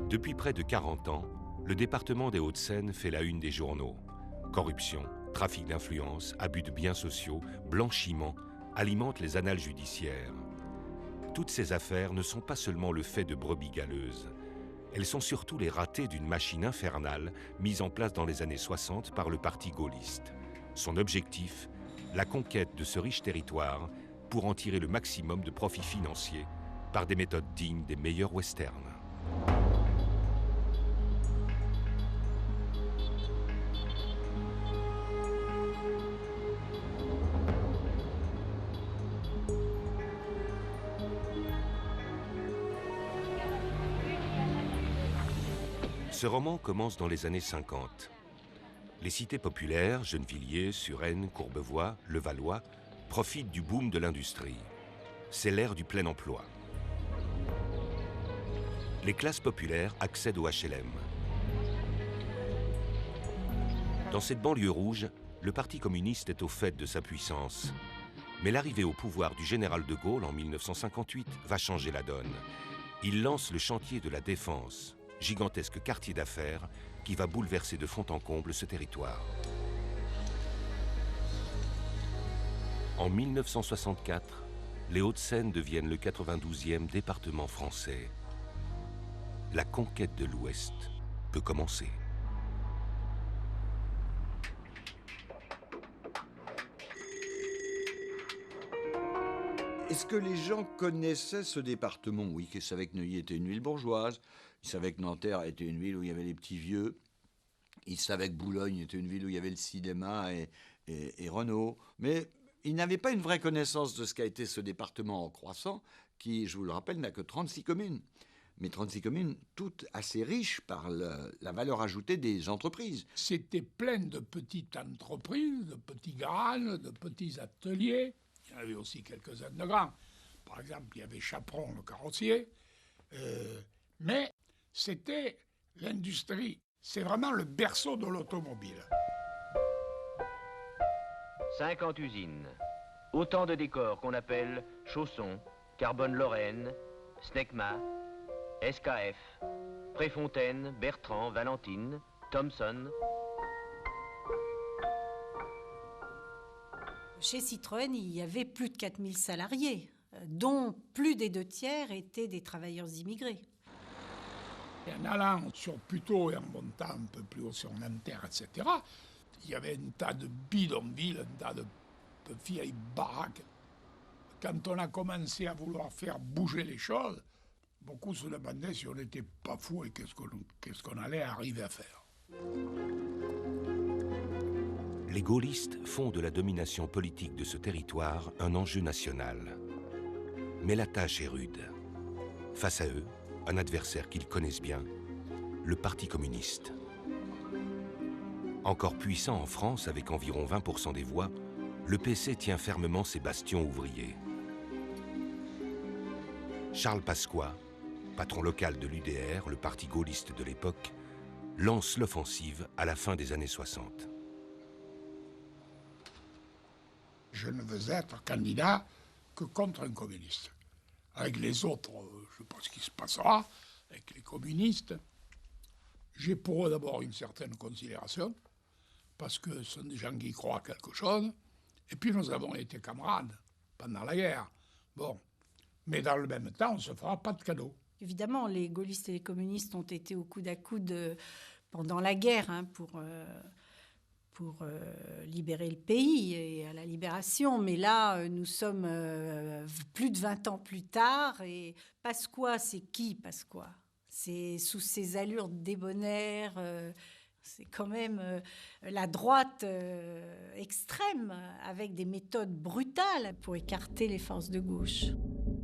Depuis près de 40 ans, le département des Hauts-de-Seine fait la une des journaux. Corruption, trafic d'influence, abus de biens sociaux, blanchiment alimentent les annales judiciaires. Toutes ces affaires ne sont pas seulement le fait de brebis galeuses. Elles sont surtout les ratés d'une machine infernale mise en place dans les années 60 par le parti gaulliste. Son objectif, la conquête de ce riche territoire pour en tirer le maximum de profits financiers par des méthodes dignes des meilleurs westerns. Ce roman commence dans les années 50. Les cités populaires, Gennevilliers, Suresnes, Courbevoie, Levallois, profitent du boom de l'industrie. C'est l'ère du plein emploi. Les classes populaires accèdent au HLM. Dans cette banlieue rouge, le Parti communiste est au fait de sa puissance. Mais l'arrivée au pouvoir du général de Gaulle en 1958 va changer la donne. Il lance le chantier de la Défense, gigantesque quartier d'affaires qui va bouleverser de fond en comble ce territoire. En 1964, les Hauts-de-Seine deviennent le 92e département français. La conquête de l'Ouest peut commencer. Est-ce que les gens connaissaient ce département? Oui, ils savaient que Neuilly était une ville bourgeoise, ils savaient que Nanterre était une ville où il y avait les petits vieux, ils savaient que Boulogne était une ville où il y avait le cinéma et Renault, mais ils n'avaient pas une vraie connaissance de ce qu'a été ce département en croissant, qui, je vous le rappelle, n'a que 36 communes. Mais 36 communes, toutes assez riches par la valeur ajoutée des entreprises. C'était plein de petites entreprises, de petits garages, de petits ateliers. Il y en avait aussi quelques-uns de grands. Par exemple, il y avait Chaperon, le carrossier. Mais c'était l'industrie. C'est vraiment le berceau de l'automobile. 50 usines. Autant de décors qu'on appelle Chausson, Carbone Lorraine, Snecma, SKF, Préfontaine, Bertrand, Valentine, Thomson. Chez Citroën, il y avait plus de 4000 salariés, dont plus des 2/3 étaient des travailleurs immigrés. Et en allant sur Puteaux et en montant un peu plus haut sur Nanterre, etc., il y avait un tas de bidonvilles, un tas de vieilles baraques. Quand on a commencé à vouloir faire bouger les choses, beaucoup se demandaient si on n'était pas fou et qu'est-ce qu'on allait arriver à faire. Les gaullistes font de la domination politique de ce territoire un enjeu national. Mais la tâche est rude. Face à eux, un adversaire qu'ils connaissent bien, le Parti communiste. Encore puissant en France avec environ 20% des voix, le PC tient fermement ses bastions ouvriers. Charles Pasqua, patron local de l'UDR, le parti gaulliste de l'époque, lance l'offensive à la fin des années 60. Je ne veux être candidat que contre un communiste. Avec les autres, je ne sais pas ce qui se passera. Avec les communistes, j'ai pour eux d'abord une certaine considération, parce que ce sont des gens qui croient à quelque chose. Et puis nous avons été camarades pendant la guerre. Bon, mais dans le même temps, on ne se fera pas de cadeaux. Évidemment, les gaullistes et les communistes ont été au coude à coude pendant la guerre pour libérer le pays et à la libération. Mais là, nous sommes plus de 20 ans plus tard. Et Pasqua, c'est qui, Pasqua? C'est sous ses allures débonnaires. C'est quand même la droite extrême, avec des méthodes brutales pour écarter les forces de gauche.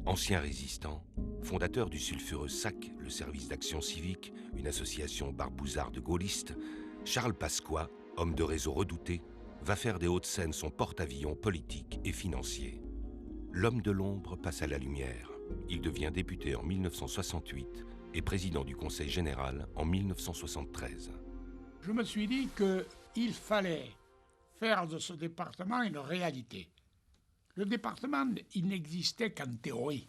Ancien résistant, fondateur du sulfureux SAC, le service d'action civique, une association barbouzarde gaulliste, Charles Pasqua, homme de réseau redouté, va faire des Hauts-de-Seine son porte-avions politique et financier. L'homme de l'ombre passe à la lumière. Il devient député en 1968 et président du Conseil général en 1973. Je me suis dit qu'il fallait faire de ce département une réalité. Le département, il n'existait qu'en théorie.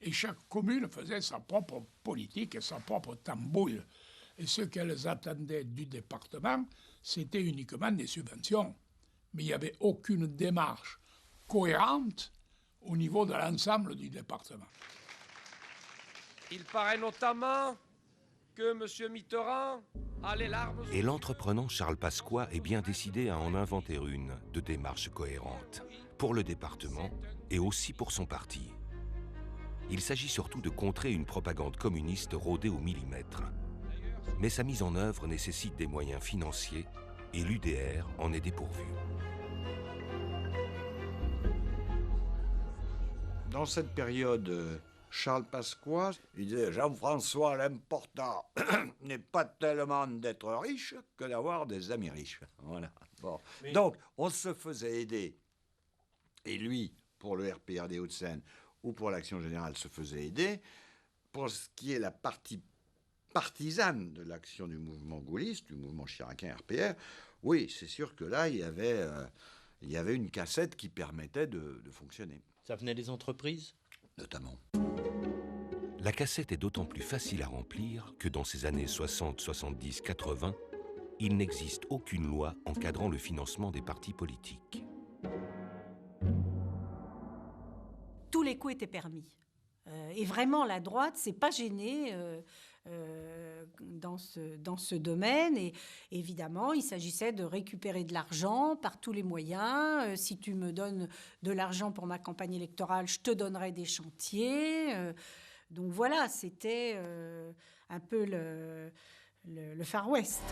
Et chaque commune faisait sa propre politique et sa propre tambouille. Et ce qu'elles attendaient du département, c'était uniquement des subventions. Mais il n'y avait aucune démarche cohérente au niveau de l'ensemble du département. Il paraît notamment que M. Mitterrand a les larmes... Et l'entreprenant Charles Pasqua est bien décidé à en inventer une de démarche cohérente, pour le département et aussi pour son parti. Il s'agit surtout de contrer une propagande communiste rôdée au millimètre. Mais sa mise en œuvre nécessite des moyens financiers et l'UDR en est dépourvu. Dans cette période, Charles Pasqua, il disait « Jean-François, l'important n'est pas tellement d'être riche que d'avoir des amis riches. » Voilà. Bon. Donc, on se faisait aider. Et lui, pour le RPR des Hauts-de-Seine ou pour l'Action Générale, se faisait aider. Pour ce qui est la partie partisane de l'action du mouvement gaulliste, du mouvement chiracien RPR, oui, c'est sûr que là, il y avait une cassette qui permettait de fonctionner. Ça venait des entreprises ? Notamment. La cassette est d'autant plus facile à remplir que dans ces années 60, 70, 80, il n'existe aucune loi encadrant le financement des partis politiques. Tous les coups étaient permis. Et vraiment, la droite s'est pas gênée dans ce domaine. Et évidemment, il s'agissait de récupérer de l'argent par tous les moyens. Si tu me donnes de l'argent pour ma campagne électorale, je te donnerai des chantiers. Donc voilà, c'était un peu le Far West.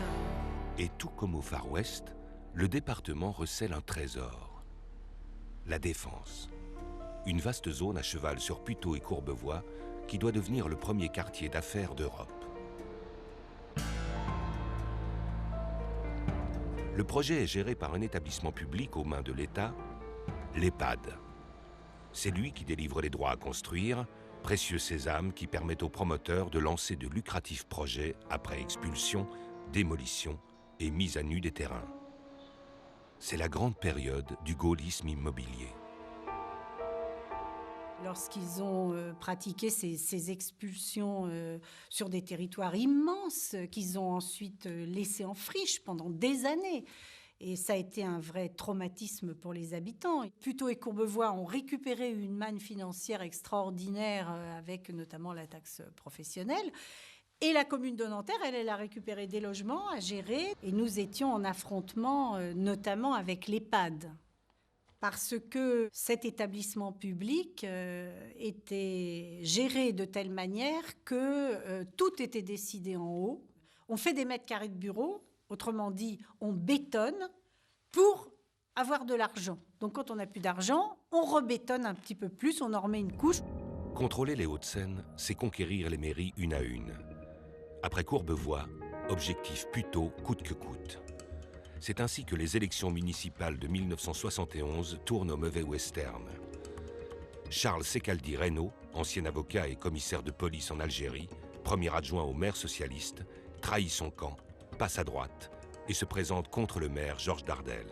Et tout comme au Far West, le département recèle un trésor. La Défense. Une vaste zone à cheval sur Puteaux et Courbevoie qui doit devenir le premier quartier d'affaires d'Europe. Le projet est géré par un établissement public aux mains de l'État, l'EPAD. C'est lui qui délivre les droits à construire, précieux sésame qui permet aux promoteurs de lancer de lucratifs projets après expulsion, démolition et mise à nu des terrains. C'est la grande période du gaullisme immobilier. Lorsqu'ils ont pratiqué ces expulsions sur des territoires immenses qu'ils ont ensuite laissés en friche pendant des années. Et ça a été un vrai traumatisme pour les habitants. Puteaux et Courbevoie ont récupéré une manne financière extraordinaire avec notamment la taxe professionnelle. Et la commune de Nanterre, elle a récupéré des logements à gérer. Et nous étions en affrontement notamment avec l'EPAD. Parce que cet établissement public était géré de telle manière que tout était décidé en haut. On fait des mètres carrés de bureaux, autrement dit, on bétonne pour avoir de l'argent. Donc quand on n'a plus d'argent, on rebétonne un petit peu plus, on en remet une couche. Contrôler les Hauts-de-Seine, c'est conquérir les mairies une à une. Après Courbevoie, objectif Puteaux coûte que coûte. C'est ainsi que les élections municipales de 1971 tournent au mauvais western. Charles Secaldi Reynaud, ancien avocat et commissaire de police en Algérie, premier adjoint au maire socialiste, trahit son camp, passe à droite et se présente contre le maire Georges Dardel.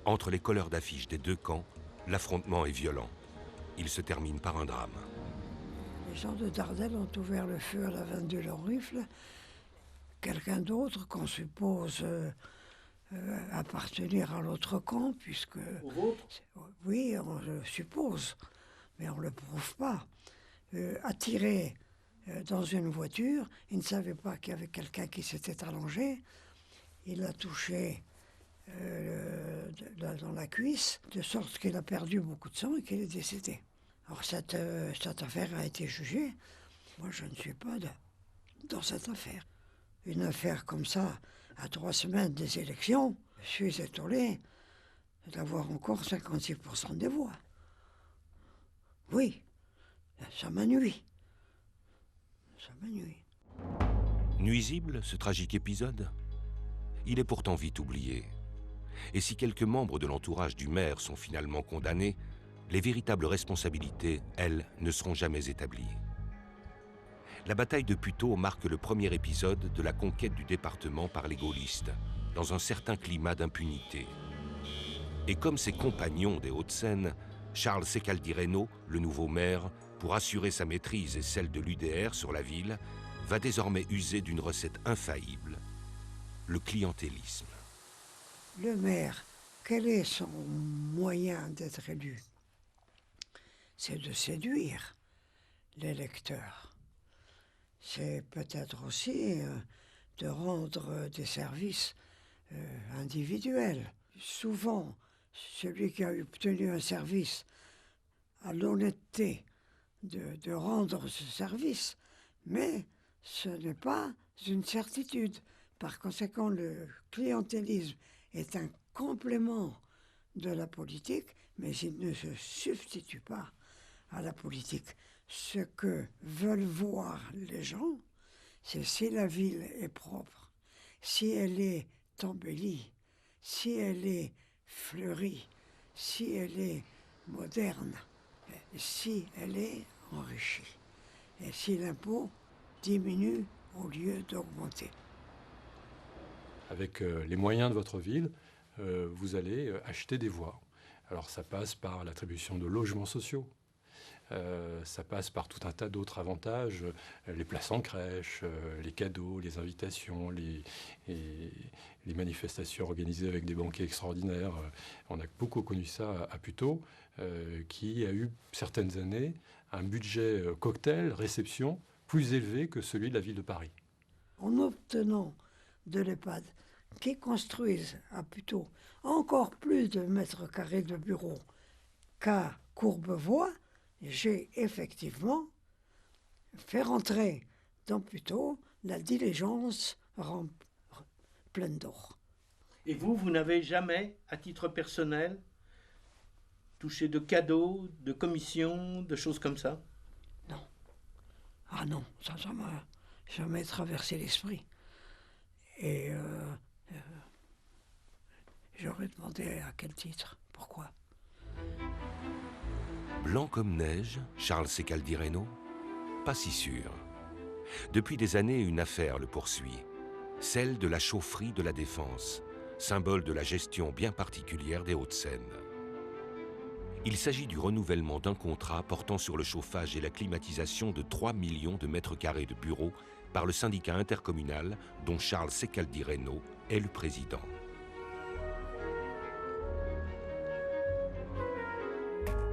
Entre les colleurs d'affiches des deux camps, l'affrontement est violent. Il se termine par un drame. Les gens de Dardel ont ouvert le feu à la veine de leur rifle. Quelqu'un d'autre qu'on suppose appartenir à l'autre camp, puisque... Au vôtre ? Oui, on le suppose, mais on ne le prouve pas. A tiré dans une voiture, il ne savait pas qu'il y avait quelqu'un qui s'était allongé. Il l'a touché dans la cuisse, de sorte qu'il a perdu beaucoup de sang et qu'il est décédé. Alors cette affaire a été jugée. Moi, je ne suis pas dans cette affaire. Une affaire comme ça, à 3 semaines des élections, je suis étonné d'avoir encore 56% des voix. Oui, ça m'ennuie. Ça m'ennuie. Nuisible, ce tragique épisode ? Il est pourtant vite oublié. Et si quelques membres de l'entourage du maire sont finalement condamnés, les véritables responsabilités, elles, ne seront jamais établies. La bataille de Puteaux marque le premier épisode de la conquête du département par les gaullistes, dans un certain climat d'impunité. Et comme ses compagnons des Hauts-de-Seine, Charles Secaldi Reynaud, le nouveau maire, pour assurer sa maîtrise et celle de l'UDR sur la ville, va désormais user d'une recette infaillible, le clientélisme. Le maire, quel est son moyen d'être élu? C'est de séduire l'électeur. C'est peut-être aussi de rendre des services individuels. Souvent, celui qui a obtenu un service a l'honnêteté de rendre ce service, mais ce n'est pas une certitude. Par conséquent, le clientélisme est un complément de la politique, mais il ne se substitue pas à la politique. Ce que veulent voir les gens, c'est si la ville est propre, si elle est embellie, si elle est fleurie, si elle est moderne, si elle est enrichie, et si l'impôt diminue au lieu d'augmenter. Avec les moyens de votre ville, vous allez acheter des voies. Alors ça passe par l'attribution de logements sociaux. Ça passe par tout un tas d'autres avantages, les places en crèche, les cadeaux, les invitations, les manifestations organisées avec des banquets extraordinaires. On a beaucoup connu ça à Puteaux, qui a eu certaines années un budget cocktail, réception, plus élevé que celui de la ville de Paris. En obtenant de l'EHPAD qui construisent à Puteaux encore plus de mètres carrés de bureaux qu'à Courbevoie, j'ai effectivement fait rentrer dans Puteaux la diligence pleine d'or. Et vous n'avez jamais, à titre personnel, touché de cadeaux, de commissions, de choses comme ça? Non. Ah non, ça m'a jamais traversé l'esprit. Et j'aurais demandé à quel titre, pourquoi. Blanc comme neige, Charles Secaldi-Reynaud? Pas si sûr. Depuis des années, une affaire le poursuit. Celle de la chaufferie de la Défense, symbole de la gestion bien particulière des Hauts-de-Seine. Il s'agit du renouvellement d'un contrat portant sur le chauffage et la climatisation de 3 millions de mètres carrés de bureaux par le syndicat intercommunal dont Charles Secaldi-Reynaud est le président.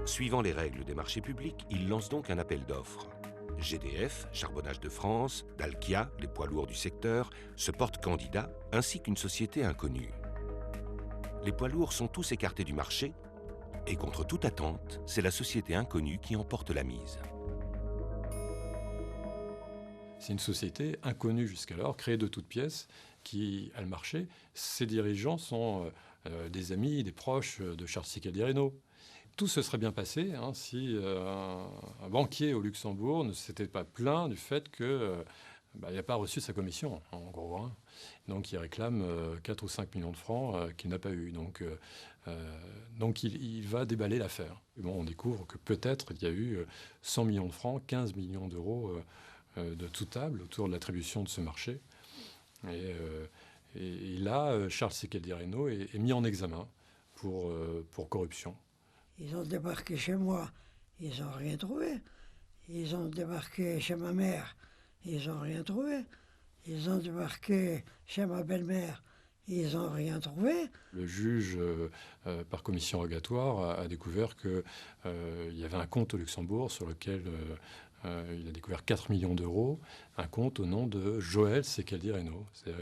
Suivant les règles des marchés publics, il lance donc un appel d'offres. GDF, Charbonnage de France, Dalkia, les poids lourds du secteur, se portent candidats, ainsi qu'une société inconnue. Les poids lourds sont tous écartés du marché, et contre toute attente, c'est la société inconnue qui emporte la mise. C'est une société inconnue jusqu'alors, créée de toutes pièces, qui a le marché. Ses dirigeants sont des amis, des proches de Charles Secaldi-Reynaud. Tout se serait bien passé si un banquier au Luxembourg ne s'était pas plaint du fait qu'il n'a pas reçu sa commission, en gros. Donc il réclame 4 ou 5 millions de francs qu'il n'a pas eu. Donc il va déballer l'affaire. Bon, on découvre que peut-être il y a eu 100 millions de francs, 15 millions d'euros de tout table autour de l'attribution de ce marché. Et là, Charles Secaldi-Reynaud est mis en examen pour corruption. Ils ont débarqué chez moi, ils n'ont rien trouvé. Ils ont débarqué chez ma mère, ils n'ont rien trouvé. Ils ont débarqué chez ma belle-mère, ils n'ont rien trouvé. Le juge, par commission rogatoire, a découvert qu'il y avait un compte au Luxembourg sur lequel il a découvert 4 millions d'euros, un compte au nom de Joëlle Secaldi-Reynaud. C'est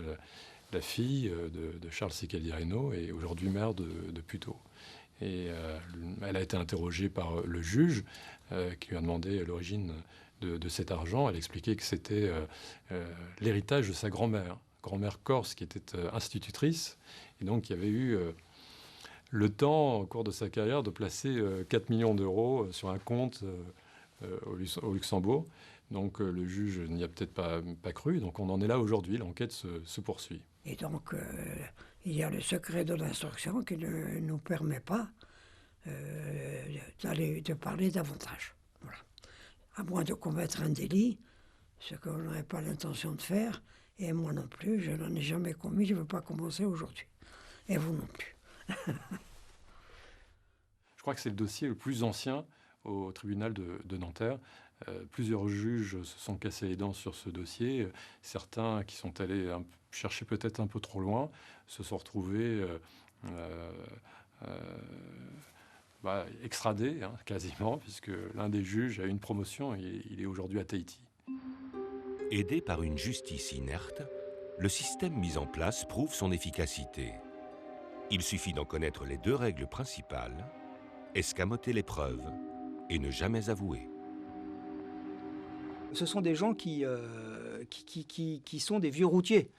la fille de Charles Secaldi-Reynaud et aujourd'hui maire de Puteaux. Et elle a été interrogée par le juge qui lui a demandé l'origine de cet argent. Elle expliquait que c'était l'héritage de sa grand-mère corse qui était institutrice. Et donc il y avait eu le temps, au cours de sa carrière, de placer 4 millions d'euros sur un compte au Luxembourg. Donc le juge n'y a peut-être pas cru. Donc on en est là aujourd'hui. L'enquête se poursuit. Et donc, il y a le secret de l'instruction qui ne nous permet pas de parler davantage. Voilà. À moins de commettre un délit, ce qu'on n'aurait pas l'intention de faire, et moi non plus, je n'en ai jamais commis, je ne veux pas commencer aujourd'hui. Et vous non plus. Je crois que c'est le dossier le plus ancien au tribunal de Nanterre. Plusieurs juges se sont cassés les dents sur ce dossier. Certains qui sont allés chercher peut-être un peu trop loin se sont retrouvés extradés, quasiment, puisque l'un des juges a eu une promotion et il est aujourd'hui à Tahiti. Aidé par une justice inerte, le système mis en place prouve son efficacité. Il suffit d'en connaître les 2 règles principales, escamoter les preuves et ne jamais avouer. Ce sont des gens qui sont des vieux routiers,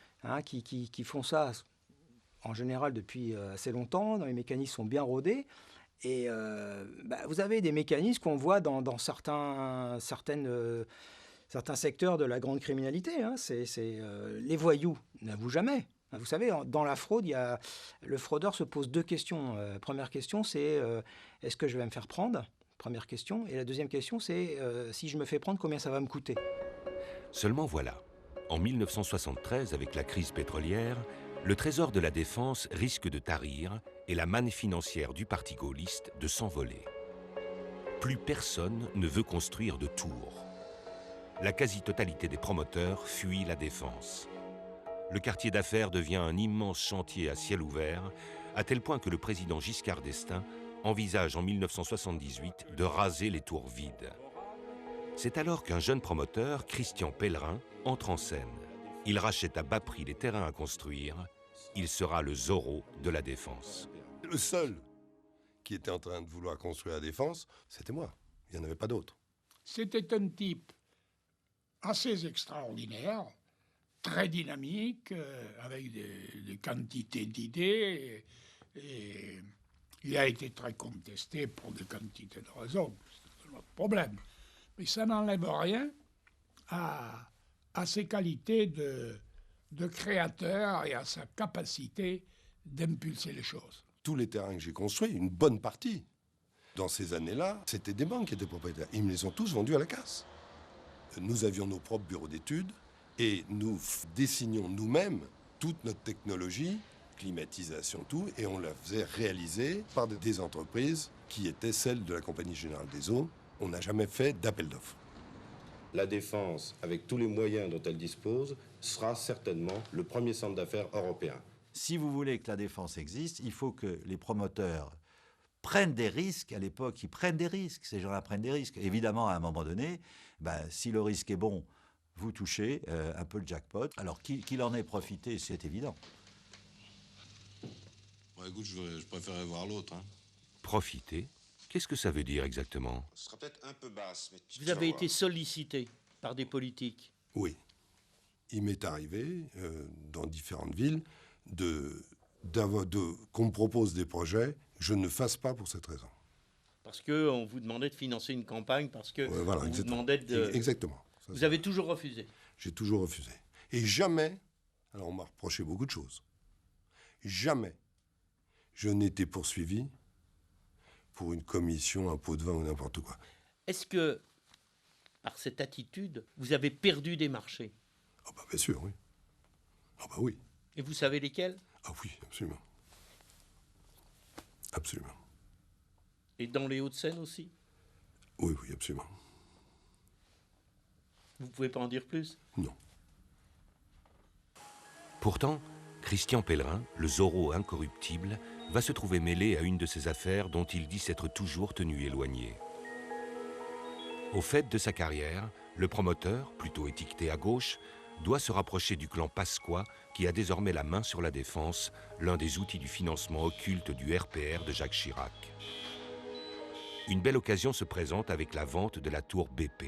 qui font ça en général depuis assez longtemps. Les mécanismes sont bien rodés. Et vous avez des mécanismes qu'on voit dans certains secteurs de la grande criminalité. Les voyous n'avouent jamais. Vous savez, dans la fraude, le fraudeur se pose 2 questions. Première question, c'est est-ce que je vais me faire prendre ? Première question. Et la deuxième question, c'est si je me fais prendre, combien ça va me coûter ? Seulement voilà, en 1973, avec la crise pétrolière, le Trésor de la Défense risque de tarir et la manne financière du parti gaulliste de s'envoler. Plus personne ne veut construire de tours. La quasi-totalité des promoteurs fuit la Défense. Le quartier d'affaires devient un immense chantier à ciel ouvert, à tel point que le président Giscard d'Estaing envisage en 1978 de raser les tours vides. C'est alors qu'un jeune promoteur, Christian Pellerin, entre en scène. Il rachète à bas prix les terrains à construire. Il sera le Zorro de la Défense. Le seul qui était en train de vouloir construire la Défense, c'était moi. Il n'y en avait pas d'autre. C'était un type assez extraordinaire, très dynamique, avec des quantités d'idées. Et il a été très contesté pour des quantités de raisons. C'est notre problème. Mais ça n'enlève rien à ses qualités de créateur et à sa capacité d'impulser les choses. Tous les terrains que j'ai construits, une bonne partie, dans ces années-là, c'était des banques qui étaient propriétaires. Ils me les ont tous vendus à la casse. Nous avions nos propres bureaux d'études et nous dessinions nous-mêmes toute notre technologie, climatisation, tout, et on la faisait réaliser par des entreprises qui étaient celles de la Compagnie Générale des Eaux. On n'a jamais fait d'appel d'offres. La Défense, avec tous les moyens dont elle dispose, sera certainement le premier centre d'affaires européen. Si vous voulez que la Défense existe, il faut que les promoteurs prennent des risques. À l'époque, ils prennent des risques. Ces gens-là prennent des risques. Évidemment, à un moment donné, si le risque est bon, vous touchez un peu le jackpot. Alors qu'il en ait profité, c'est évident. Bon, écoute, je préférerais voir l'autre. Profiter ? Qu'est-ce que ça veut dire exactement ? Ce sera peut-être un peu basse, mais Vous avez été sollicité par des politiques ? Oui. Il m'est arrivé, dans différentes villes, qu'on me propose des projets, je ne fasse pas pour cette raison. Parce qu'on vous demandait de financer une campagne, parce que voilà, on vous demandait de... Exactement. Ça, vous avez toujours refusé ? J'ai toujours refusé. Et jamais, alors on m'a reproché beaucoup de choses, jamais je n'ai été poursuivi pour une commission, un pot de vin ou n'importe quoi. Est-ce que, par cette attitude, vous avez perdu des marchés ? Ah bah bien sûr, oui. Ah bah oui. Et vous savez lesquels ? Ah oui, absolument. Absolument. Et dans les Hauts-de-Seine aussi ? Oui, absolument. Vous pouvez pas en dire plus ? Non. Pourtant, Christian Pellerin, le Zorro incorruptible, va se trouver mêlé à une de ces affaires dont il dit s'être toujours tenu éloigné. Au fait de sa carrière, le promoteur, plutôt étiqueté à gauche, doit se rapprocher du clan Pasqua qui a désormais la main sur la Défense, l'un des outils du financement occulte du RPR de Jacques Chirac. Une belle occasion se présente avec la vente de la tour BP.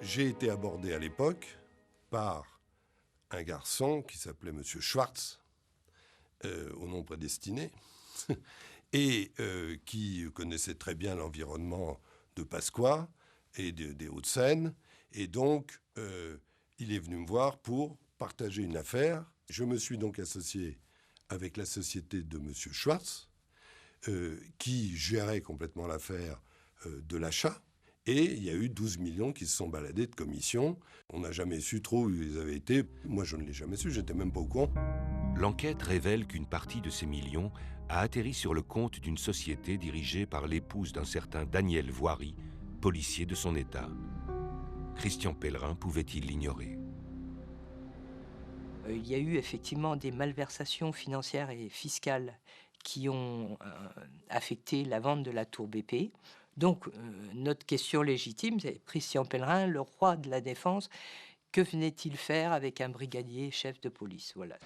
J'ai été abordé à l'époque par un garçon qui s'appelait M. Schwartz, au nom prédestiné, et qui connaissait très bien l'environnement de Pasqua et des Hauts-de-Seine. Et donc, il est venu me voir pour partager une affaire. Je me suis donc associé avec la société de M. Schwartz, qui gérait complètement l'affaire de l'achat. Et il y a eu 12 millions qui se sont baladés de commission. On n'a jamais su trop où ils avaient été. Moi, je ne l'ai jamais su, j'étais même pas au courant. L'enquête révèle qu'une partie de ces millions a atterri sur le compte d'une société dirigée par l'épouse d'un certain Daniel Voiry, policier de son État. Christian Pellerin pouvait-il l'ignorer? Il y a eu effectivement des malversations financières et fiscales qui ont affecté la vente de la tour BP. Donc, notre question légitime, c'est Christian Pellerin, le roi de la défense, que venait-il faire avec un brigadier chef de police? Voilà.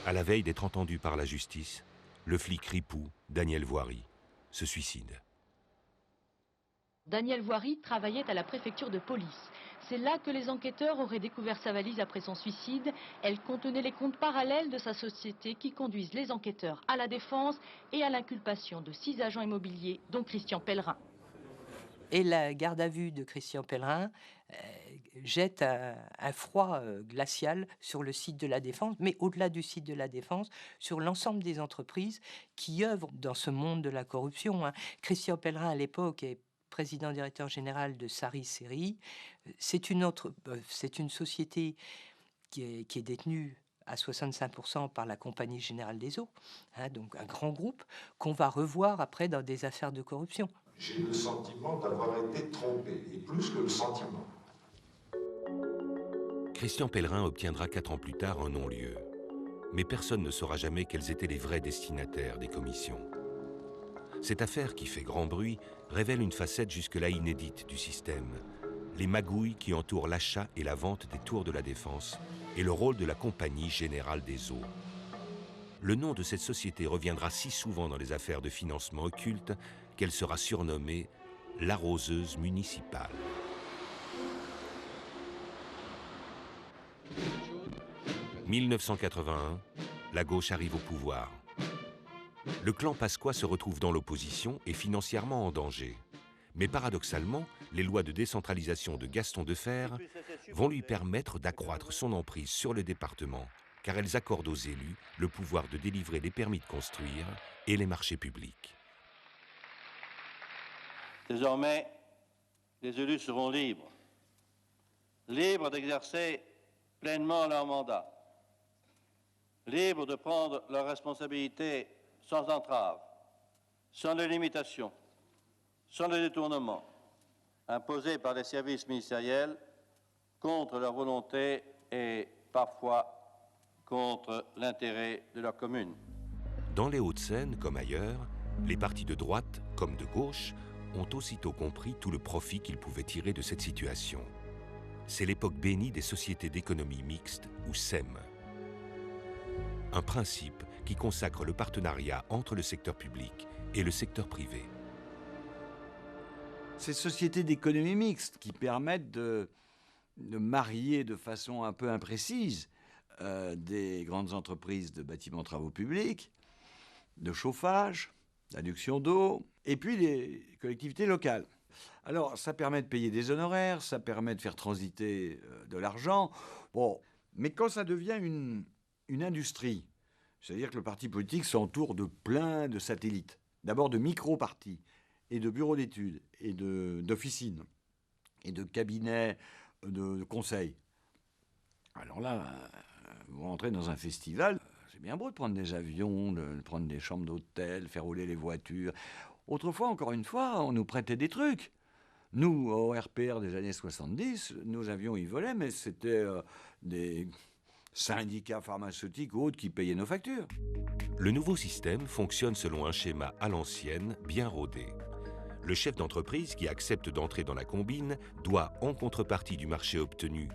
À la veille d'être entendu par la justice, le flic ripou, Daniel Voiry, se suicide. Daniel Voiry travaillait à la préfecture de police. C'est là que les enquêteurs auraient découvert sa valise après son suicide. Elle contenait les comptes parallèles de sa société qui conduisent les enquêteurs à la défense et à l'inculpation de 6 agents immobiliers, dont Christian Pellerin. Et la garde à vue de Christian Pellerin jette un froid glacial sur le site de la Défense, mais au-delà du site de la Défense, sur l'ensemble des entreprises qui œuvrent dans ce monde de la corruption. Christian Pellerin, à l'époque, est président-directeur général de Sari Série. C'est une société qui est détenue à 65% par la Compagnie Générale des Eaux, donc un grand groupe qu'on va revoir après dans des affaires de corruption. J'ai le sentiment d'avoir été trompé, et plus que le sentiment. Christian Pellerin obtiendra 4 ans plus tard un non-lieu. Mais personne ne saura jamais quels étaient les vrais destinataires des commissions. Cette affaire, qui fait grand bruit, révèle une facette jusque-là inédite du système. Les magouilles qui entourent l'achat et la vente des tours de la Défense et le rôle de la Compagnie Générale des Eaux. Le nom de cette société reviendra si souvent dans les affaires de financement occulte qu'elle sera surnommée l'arroseuse municipale. « 1981, la gauche arrive au pouvoir. Le clan Pasqua se retrouve dans l'opposition et financièrement en danger. Mais paradoxalement, les lois de décentralisation de Gaston Defferre vont lui permettre d'accroître son emprise sur le département, car elles accordent aux élus le pouvoir de délivrer les permis de construire et les marchés publics. Désormais, les élus seront libres, libres d'exercer pleinement leur mandat, libres de prendre leurs responsabilités sans entrave, sans les limitations, sans le détournement, imposés par les services ministériels contre leur volonté et parfois contre l'intérêt de leur commune. Dans les Hauts-de-Seine, comme ailleurs, les partis de droite comme de gauche ont aussitôt compris tout le profit qu'ils pouvaient tirer de cette situation. C'est l'époque bénie des sociétés d'économie mixte, ou SEM. Un principe qui consacre le partenariat entre le secteur public et le secteur privé. Ces sociétés d'économie mixte qui permettent de marier de façon un peu imprécise des grandes entreprises de bâtiments travaux publics, de chauffage, d'adduction d'eau, et puis les collectivités locales. Alors, ça permet de payer des honoraires, ça permet de faire transiter de l'argent. Bon, mais quand ça devient une industrie, c'est-à-dire que le parti politique s'entoure de plein de satellites, d'abord de micro-partis, et de bureaux d'études, et d'officines, et de cabinets de conseil. Alors là, vous rentrez dans un festival, c'est bien beau de prendre des avions, de prendre des chambres d'hôtel, faire rouler les voitures. Autrefois, encore une fois, on nous prêtait des trucs. Nous, au RPR des années 70, nos avions y volaient, mais c'était des syndicats pharmaceutiques ou autres qui payaient nos factures. Le nouveau système fonctionne selon un schéma à l'ancienne, bien rodé. Le chef d'entreprise qui accepte d'entrer dans la combine doit, en contrepartie du marché obtenu,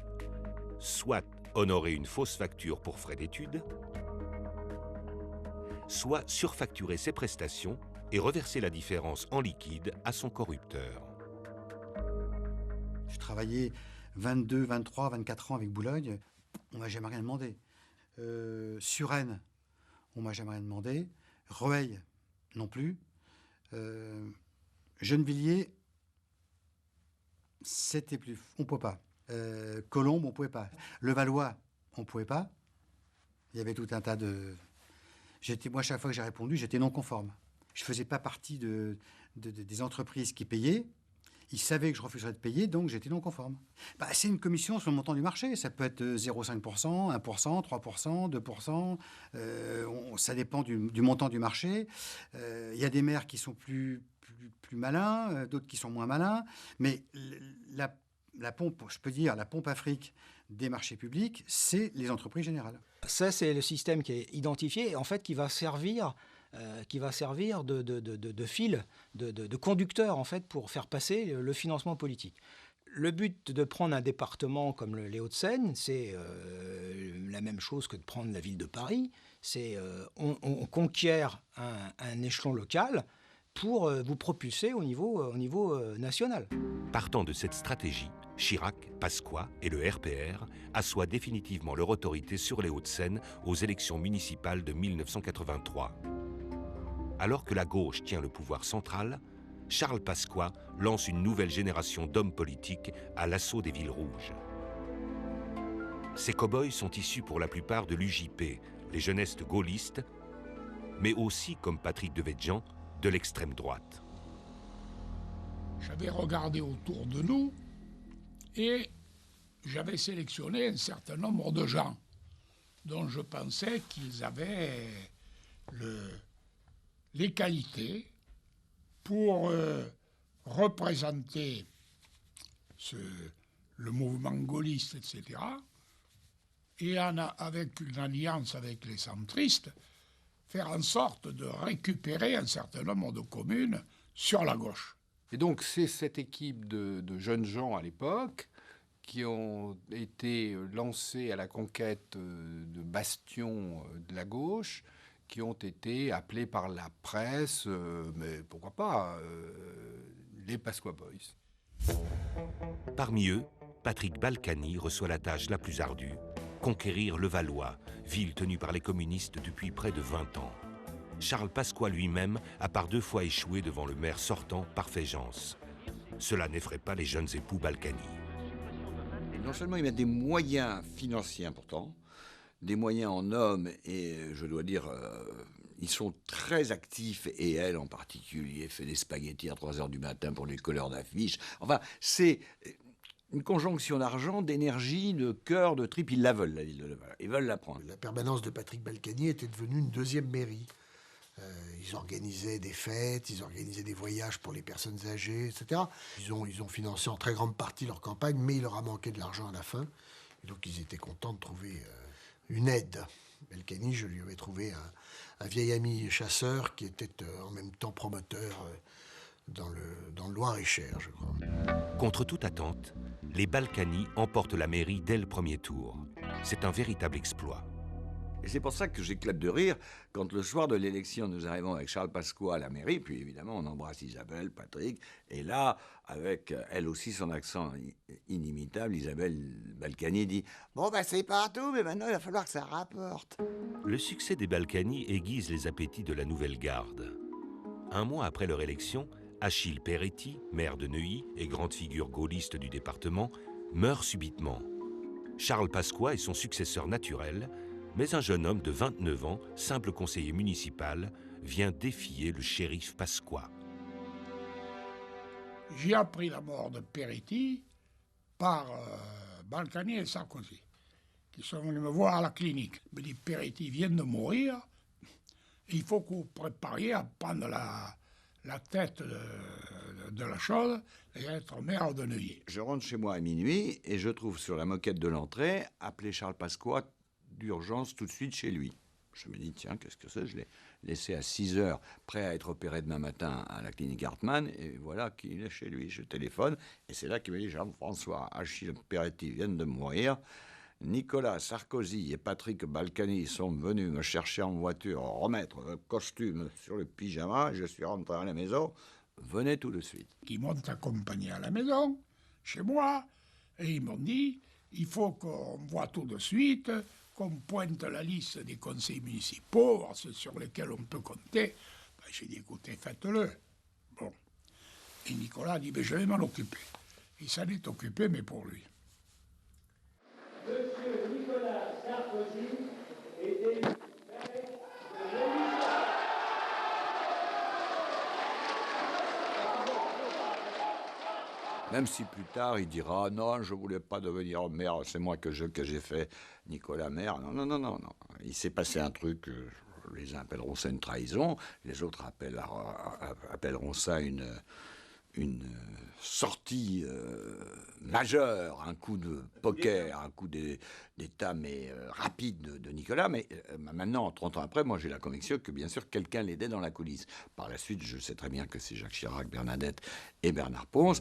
soit honorer une fausse facture pour frais d'études, soit surfacturer ses prestations et reverser la différence en liquide à son corrupteur. J'ai travaillé 22, 23, 24 ans avec Boulogne. On m'a jamais rien demandé. Suresnes, on m'a jamais rien demandé. Rueil, non plus. Gennevilliers, c'était plus... On ne pouvait pas. Colombes, on ne pouvait pas. Levallois, on ne pouvait pas. Il y avait tout un tas de... Moi, chaque fois que j'ai répondu, j'étais non conforme. Je ne faisais pas partie des entreprises qui payaient. Ils savaient que je refuserais de payer, donc j'étais non conforme. C'est une commission sur le montant du marché. Ça peut être 0,5%, 1%, 3%, 2%. Ça dépend du montant du marché. Il y a des maires qui sont plus malins, d'autres qui sont moins malins. Mais la pompe, je peux dire, la pompe Afrique des marchés publics, c'est les entreprises générales. Ça, c'est le système qui est identifié, en fait, qui va servir de fil, de conducteur, en fait, pour faire passer le financement politique. Le but de prendre un département comme les Hauts-de-Seine, c'est la même chose que de prendre la ville de Paris. C'est on conquiert un échelon local pour vous propulser au niveau national. Partant de cette stratégie, Chirac, Pasqua et le RPR assoient définitivement leur autorité sur les Hauts-de-Seine aux élections municipales de 1983. Alors que la gauche tient le pouvoir central, Charles Pasqua lance une nouvelle génération d'hommes politiques à l'assaut des villes rouges. Ces cow-boys sont issus pour la plupart de l'UJP, les jeunesses gaullistes, mais aussi, comme Patrick Devedjian, de l'extrême droite. J'avais regardé autour de nous et j'avais sélectionné un certain nombre de gens dont je pensais qu'ils avaient les qualités pour représenter le mouvement gaulliste, etc., et avec une alliance avec les centristes, faire en sorte de récupérer un certain nombre de communes sur la gauche. Et donc c'est cette équipe de jeunes gens à l'époque qui ont été lancés à la conquête de bastions de la gauche, qui ont été appelés par la presse, mais pourquoi pas, les Pasqua Boys. Parmi eux, Patrick Balkany reçoit la tâche la plus ardue, conquérir Levallois, ville tenue par les communistes depuis près de 20 ans. Charles Pasqua lui-même a par 2 fois échoué devant le maire sortant, Parfait-Gence. Cela n'effraie pas les jeunes époux Balkany. Non seulement ils mettent des moyens financiers importants, des moyens en hommes, et je dois dire, ils sont très actifs, et elle en particulier fait des spaghettis à 3h du matin pour les colleurs d'affiches. Enfin, c'est une conjonction d'argent, d'énergie, de cœur, de tripes. Ils la veulent, la ville de Levallois. Ils veulent la prendre. La permanence de Patrick Balkany était devenue une deuxième mairie. Ils organisaient des fêtes, ils organisaient des voyages pour les personnes âgées, etc. Ils ont financé en très grande partie leur campagne, mais il leur a manqué de l'argent à la fin. Et donc ils étaient contents de trouver une aide. Balkany, je lui avais trouvé un vieil ami chasseur qui était en même temps promoteur dans le Loir-et-Cher, je crois. Contre toute attente, les Balkany emportent la mairie dès le premier tour. C'est un véritable exploit. Et c'est pour ça que j'éclate de rire quand le soir de l'élection, nous arrivons avec Charles Pasqua à la mairie, puis évidemment on embrasse Isabelle, Patrick, et là, avec elle aussi son accent inimitable, Isabelle Balkany dit « Bon, c'est partout, mais maintenant il va falloir que ça rapporte. » Le succès des Balkany aiguise les appétits de la nouvelle garde. Un mois après leur élection, Achille Peretti, maire de Neuilly et grande figure gaulliste du département, meurt subitement. Charles Pasqua est son successeur naturel, mais un jeune homme de 29 ans, simple conseiller municipal, vient défier le shérif Pasqua. J'ai appris la mort de Peretti par Balkany et Sarkozy, qui sont venus me voir à la clinique. Ils me disent, Peretti vient de mourir, et il faut que vous prépariez à prendre la tête de la chose et être maire de Neuilly. Je rentre chez moi à minuit et je trouve sur la moquette de l'entrée, appelé Charles Pasqua, d'urgence tout de suite chez lui. Je me dis, tiens, qu'est-ce que c'est? Je l'ai laissé à 6h, prêt à être opéré demain matin à la clinique Hartmann, et voilà qu'il est chez lui. Je téléphone, et c'est là qu'il me dit, Jean-François, Achille Peretti viennent de mourir. Nicolas Sarkozy et Patrick Balkany sont venus me chercher en voiture, remettre le costume sur le pyjama. Je suis rentré à la maison. Venez tout de suite. Ils m'ont accompagné à la maison, chez moi, et ils m'ont dit, il faut qu'on voit tout de suite, qu'on pointe la liste des conseils municipaux, ceux sur lesquels on peut compter. J'ai dit, écoutez, faites-le. Bon. Et Nicolas a dit, je vais m'en occuper. Il s'en est occupé, mais pour lui. Monsieur Nicolas Sarkozy est élu maire de Neuilly. Même si plus tard, il dira « Non, je ne voulais pas devenir maire, c'est moi que j'ai fait Nicolas maire. » Non, non, non, non, non. Il s'est passé un truc, les uns appelleront ça une trahison, les autres appelleront ça une sortie majeure, un coup de poker, un coup d'état mais rapide de Nicolas. Mais maintenant, 30 ans après, moi j'ai la conviction que bien sûr quelqu'un l'aidait dans la coulisse. Par la suite, je sais très bien que c'est Jacques Chirac, Bernadette et Bernard Pons.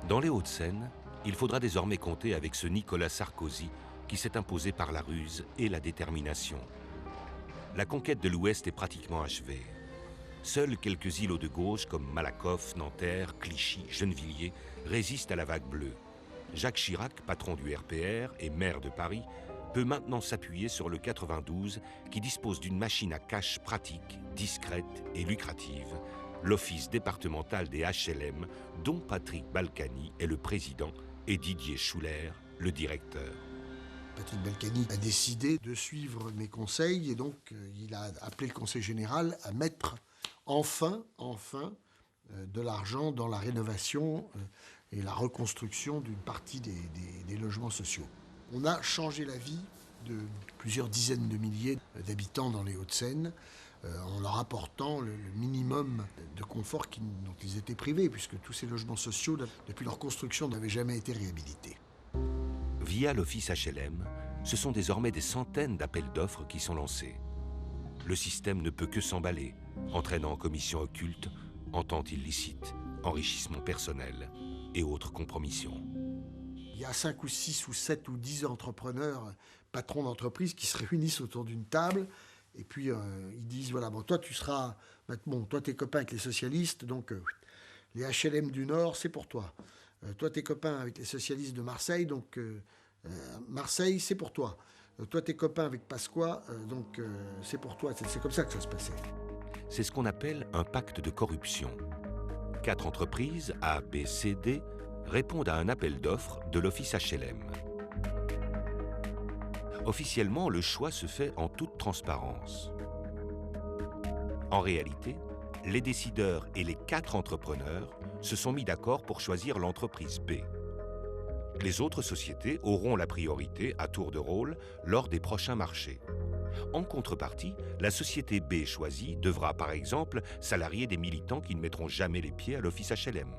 Dans les Hauts-de-Seine, il faudra désormais compter avec ce Nicolas Sarkozy qui s'est imposé par la ruse et la détermination. La conquête de l'Ouest est pratiquement achevée. Seuls quelques îlots de gauche comme Malakoff, Nanterre, Clichy, Gennevilliers résistent à la vague bleue. Jacques Chirac, patron du RPR et maire de Paris, peut maintenant s'appuyer sur le 92 qui dispose d'une machine à cash pratique, discrète et lucrative, l'Office départemental des HLM, dont Patrick Balkany est le président et Didier Schuller le directeur. Patrick Balkany a décidé de suivre mes conseils et donc il a appelé le Conseil général à mettre enfin de l'argent dans la rénovation et la reconstruction d'une partie des logements sociaux. On a changé la vie de plusieurs dizaines de milliers d'habitants dans les Hauts-de-Seine en leur apportant le minimum de confort dont ils étaient privés, puisque tous ces logements sociaux, depuis leur construction, n'avaient jamais été réhabilités. Via l'Office HLM, ce sont désormais des centaines d'appels d'offres qui sont lancés. Le système ne peut que s'emballer, entraînant commissions occultes, ententes illicites, enrichissement personnel et autres compromissions. Il y a 5 ou 6 ou 7 ou 10 entrepreneurs, patrons d'entreprise, qui se réunissent autour d'une table et puis ils disent, voilà, bon, toi tu seras, bon, toi t'es copain avec les socialistes, donc les HLM du Nord, c'est pour toi. Toi t'es copain avec les socialistes de Marseille, donc Marseille, c'est pour toi. Toi t'es copain avec Pasqua, donc c'est pour toi. C'est comme ça que ça se passait. C'est ce qu'on appelle un pacte de corruption. 4 entreprises, A, B, C, D, répondent à un appel d'offres de l'Office HLM. Officiellement, le choix se fait en toute transparence. En réalité, les décideurs et les 4 entrepreneurs se sont mis d'accord pour choisir l'entreprise B. Les autres sociétés auront la priorité à tour de rôle lors des prochains marchés. En contrepartie, la société B choisie devra par exemple salarier des militants qui ne mettront jamais les pieds à l'Office HLM.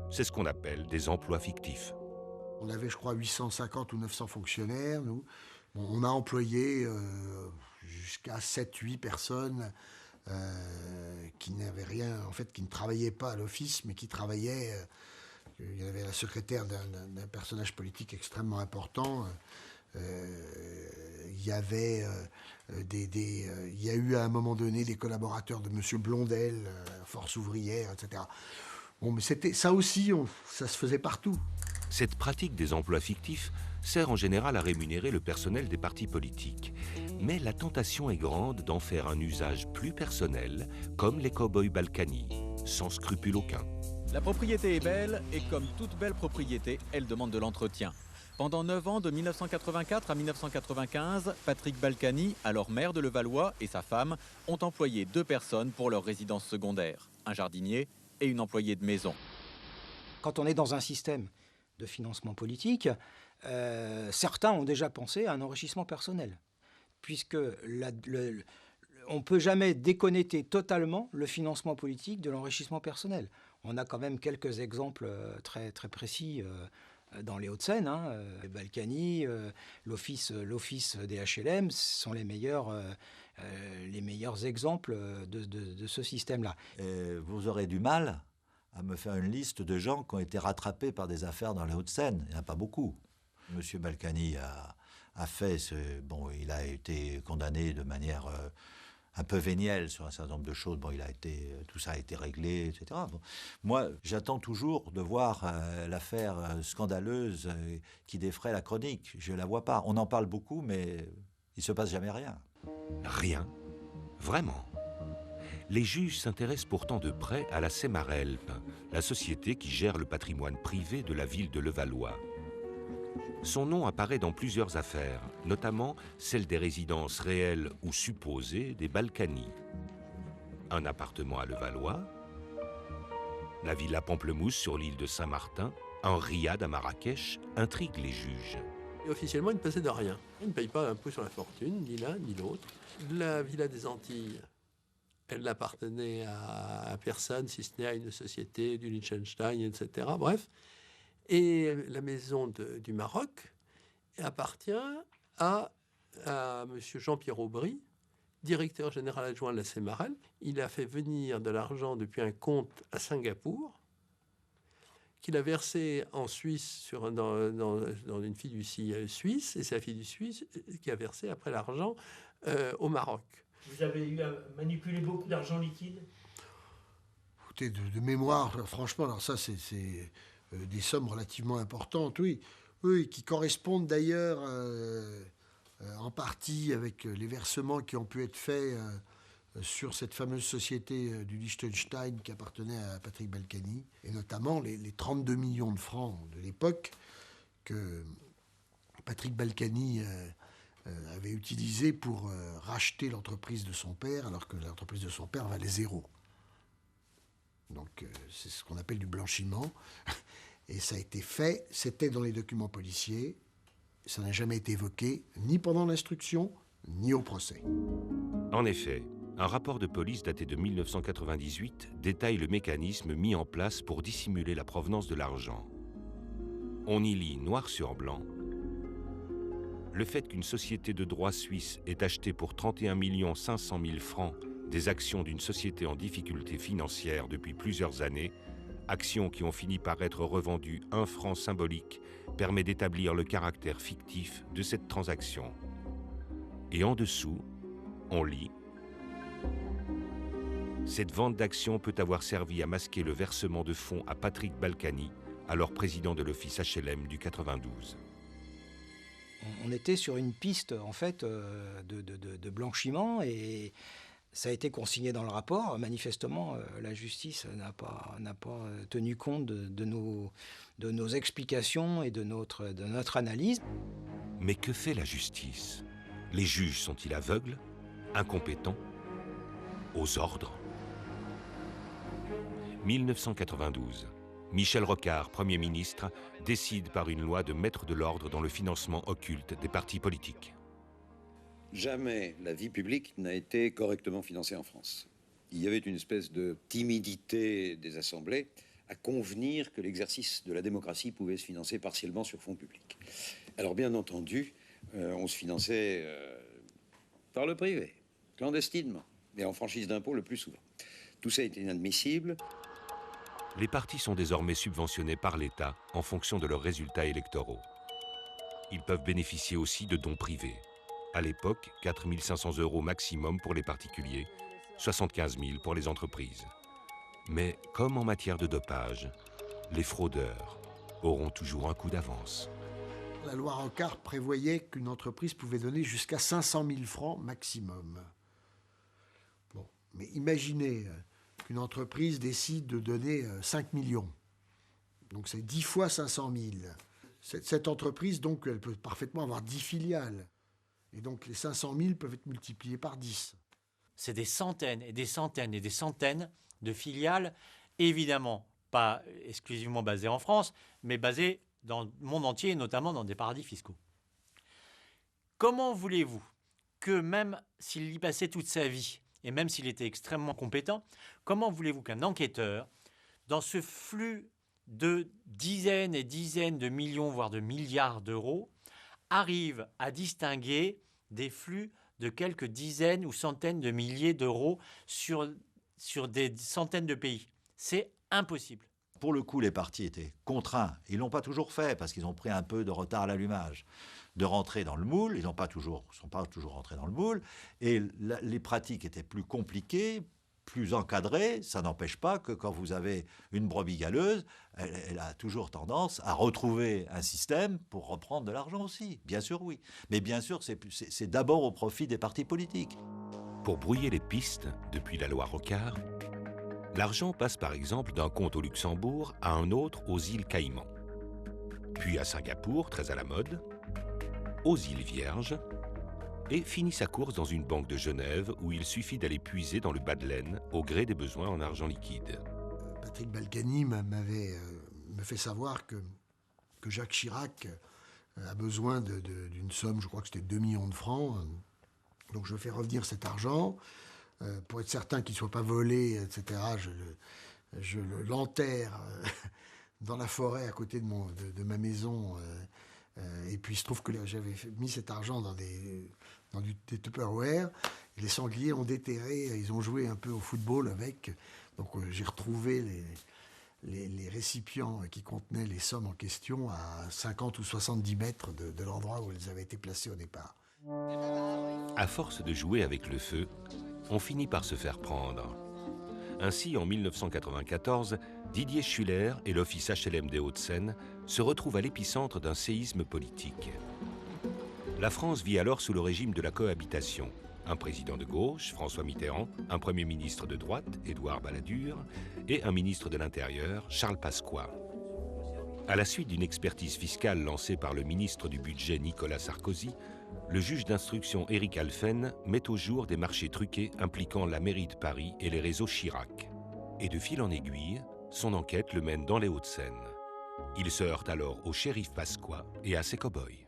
C'est ce qu'on appelle des emplois fictifs. On avait, je crois, 850 ou 900 fonctionnaires, nous. Bon, on a employé jusqu'à 7-8 personnes qui n'avaient rien, en fait, qui ne travaillaient pas à l'office, mais qui travaillaient. Il y avait la secrétaire d'un personnage politique extrêmement important. Il y avait il y a eu à un moment donné des collaborateurs de M. Blondel, Force ouvrière, etc. Bon, mais c'était ça aussi, ça se faisait partout. Cette pratique des emplois fictifs sert en général à rémunérer le personnel des partis politiques. Mais la tentation est grande d'en faire un usage plus personnel, comme les cow-boys Balkany, sans scrupule aucun. La propriété est belle et comme toute belle propriété, elle demande de l'entretien. Pendant 9 ans, de 1984 à 1995, Patrick Balkany, alors maire de Levallois, et sa femme ont employé 2 personnes pour leur résidence secondaire, un jardinier et une employée de maison. Quand on est dans un système de financement politique, certains ont déjà pensé à un enrichissement personnel, puisque on ne peut jamais déconnecter totalement le financement politique de l'enrichissement personnel. On a quand même quelques exemples très, très précis dans les Hauts-de-Seine. Balkany, l'office des HLM sont les meilleurs exemples de ce système-là. Vous aurez du mal à me faire une liste de gens qui ont été rattrapés par des affaires dans les Hauts-de-Seine. Il n'y en a pas beaucoup. Monsieur Balkany a fait bon, il a été condamné de manière un peu vénielle sur un certain nombre de choses. Bon, tout ça a été réglé, etc. Bon. Moi, j'attends toujours de voir l'affaire scandaleuse qui défraie la chronique. Je ne la vois pas. On en parle beaucoup, mais il ne se passe jamais rien. Rien? Vraiment? Les juges s'intéressent pourtant de près à la Semarelp, la société qui gère le patrimoine privé de la ville de Levallois. Son nom apparaît dans plusieurs affaires, notamment celle des résidences réelles ou supposées des Balkany. Un appartement à Levallois, la villa Pamplemousse sur l'île de Saint-Martin, Un riad à Marrakech intrigue les juges. Et officiellement, il ne pesait de rien. Il ne paye pas d'impôt sur la fortune, ni l'un ni l'autre. La Villa des Antilles, elle n'appartenait à personne, si ce n'est à une société du Liechtenstein, etc. Bref. Et la maison du Maroc appartient à M. Jean-Pierre Aubry, directeur général adjoint de la Semarel. Il a fait venir de l'argent depuis un compte à Singapour, qu'il a versé en Suisse dans une fiducie suisse, et c'est la fiducie suisse qui a versé après l'argent au Maroc. Vous avez eu à manipuler beaucoup d'argent liquide? Écoutez, de mémoire, franchement, alors ça, c'est des sommes relativement importantes, oui. Oui, qui correspondent d'ailleurs en partie avec les versements qui ont pu être faits sur cette fameuse société du Liechtenstein qui appartenait à Patrick Balkany, et notamment les 32 millions de francs de l'époque que Patrick Balkany avait utilisé pour racheter l'entreprise de son père, alors que l'entreprise de son père valait zéro. Donc c'est ce qu'on appelle du blanchiment. Et ça a été fait, c'était dans les documents policiers, ça n'a jamais été évoqué, ni pendant l'instruction, ni au procès. En effet, un rapport de police daté de 1998 détaille le mécanisme mis en place pour dissimuler la provenance de l'argent. On y lit noir sur blanc le fait qu'une société de droit suisse ait acheté pour 31 500 000 francs des actions d'une société en difficulté financière depuis plusieurs années, actions qui ont fini par être revendues 1 franc symbolique, permet d'établir le caractère fictif de cette transaction. Et en dessous, on lit « Cette vente d'actions peut avoir servi à masquer le versement de fonds à Patrick Balkany, alors président de l'office HLM du 92. » On était sur une piste, en fait, de blanchiment, et ça a été consigné dans le rapport. Manifestement, la justice n'a pas tenu compte de nos explications et de notre analyse. Mais que fait la justice? Les juges sont-ils aveugles, incompétents, aux ordres? 1992. Michel Rocard, Premier ministre, décide par une loi de mettre de l'ordre dans le financement occulte des partis politiques. Jamais la vie publique n'a été correctement financée en France. Il y avait une espèce de timidité des assemblées à convenir que l'exercice de la démocratie pouvait se financer partiellement sur fonds publics. Alors bien entendu, on se finançait par le privé, clandestinement, et en franchise d'impôt le plus souvent. Tout ça est inadmissible. Les partis sont désormais subventionnés par l'État en fonction de leurs résultats électoraux. Ils peuvent bénéficier aussi de dons privés. À l'époque, 4 500 € maximum pour les particuliers, 75 000 pour les entreprises. Mais comme en matière de dopage, les fraudeurs auront toujours un coup d'avance. La loi Rocard prévoyait qu'une entreprise pouvait donner jusqu'à 500 000 francs maximum. Bon, mais imaginez qu'une entreprise décide de donner 5 millions. Donc c'est 10 fois 500 000. Cette entreprise, donc, elle peut parfaitement avoir 10 filiales. Et donc les 500 000 peuvent être multipliés par 10. C'est des centaines et des centaines et des centaines de filiales, évidemment pas exclusivement basées en France, mais basées dans le monde entier, notamment dans des paradis fiscaux. Comment voulez-vous que même s'il y passait toute sa vie, et même s'il était extrêmement compétent, comment voulez-vous qu'un enquêteur, dans ce flux de dizaines et dizaines de millions, voire de milliards d'euros, arrive à distinguer des flux de quelques dizaines ou centaines de milliers d'euros sur des centaines de pays? C'est impossible. Pour le coup, les partis étaient contraints. Ils ne l'ont pas toujours fait parce qu'ils ont pris un peu de retard à l'allumage, de rentrer dans le moule. Ils ne sont pas toujours rentrés dans le moule. Et les pratiques étaient plus compliquées, plus encadrées. Ça n'empêche pas que quand vous avez une brebis galeuse, elle a toujours tendance à retrouver un système pour reprendre de l'argent aussi. Bien sûr, oui. Mais bien sûr, c'est d'abord au profit des partis politiques. Pour brouiller les pistes, depuis la loi Rocard, l'argent passe par exemple d'un compte au Luxembourg à un autre aux îles Caïmans, puis à Singapour, très à la mode, aux îles Vierges, et finit sa course dans une banque de Genève où il suffit d'aller puiser dans le bas de laine au gré des besoins en argent liquide. Patrick Balkany me fait savoir que Jacques Chirac a besoin d'une somme, je crois que c'était 2 millions de francs. Donc je fais revenir cet argent pour être certain qu'il ne soit pas volé, etc. Je l'enterre dans la forêt à côté de ma maison. Et puis il se trouve que j'avais mis cet argent dans des Tupperware. Les sangliers ont déterré, ils ont joué un peu au football avec. Donc j'ai retrouvé les récipients qui contenaient les sommes en question à 50 ou 70 mètres de l'endroit où elles avaient été placées au départ. À force de jouer avec le feu, on finit par se faire prendre. Ainsi, en 1994, Didier Schuller et l'Office HLM des Hauts-de-Seine se retrouvent à l'épicentre d'un séisme politique. La France vit alors sous le régime de la cohabitation. Un président de gauche, François Mitterrand, un premier ministre de droite, Édouard Balladur, et un ministre de l'Intérieur, Charles Pasqua. À la suite d'une expertise fiscale lancée par le ministre du Budget Nicolas Sarkozy, le juge d'instruction Éric Alphen met au jour des marchés truqués impliquant la mairie de Paris et les réseaux Chirac. Et de fil en aiguille, son enquête le mène dans les Hauts-de-Seine. Il se heurte alors au shérif Pasqua et à ses cow-boys.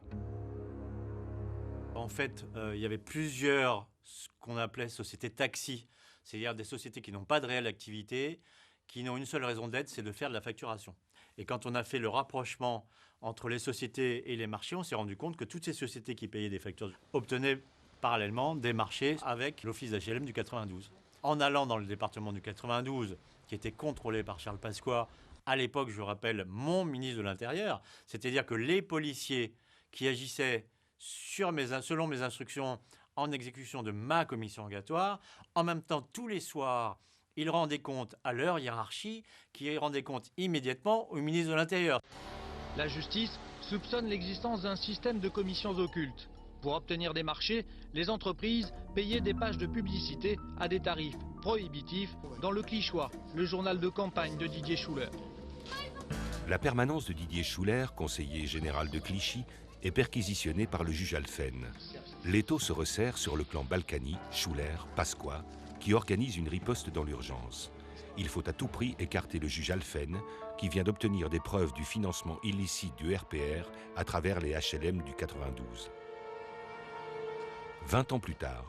En fait, il y avait plusieurs, ce qu'on appelait sociétés taxi, c'est-à-dire des sociétés qui n'ont pas de réelle activité, qui n'ont une seule raison d'être, c'est de faire de la facturation. Et quand on a fait le rapprochement entre les sociétés et les marchés, on s'est rendu compte que toutes ces sociétés qui payaient des factures obtenaient parallèlement des marchés avec l'office d'HLM du 92. En allant dans le département du 92, qui était contrôlé par Charles Pasqua, à l'époque, je rappelle, mon ministre de l'Intérieur, c'est-à-dire que les policiers qui agissaient selon mes instructions en exécution de ma commission rogatoire, en même temps, tous les soirs, ils rendaient compte à leur hiérarchie, qui rendait compte immédiatement au ministre de l'Intérieur. La justice soupçonne l'existence d'un système de commissions occultes. Pour obtenir des marchés, les entreprises payaient des pages de publicité à des tarifs prohibitifs dans le Clichois, le journal de campagne de Didier Schuller. La permanence de Didier Schuller, conseiller général de Clichy, est perquisitionnée par le juge Alphen. L'étau se resserre sur le clan Balkany, Schuller, Pasqua, qui organise une riposte dans l'urgence. Il faut à tout prix écarter le juge Alphen, qui vient d'obtenir des preuves du financement illicite du RPR à travers les HLM du 92. 20 ans plus tard,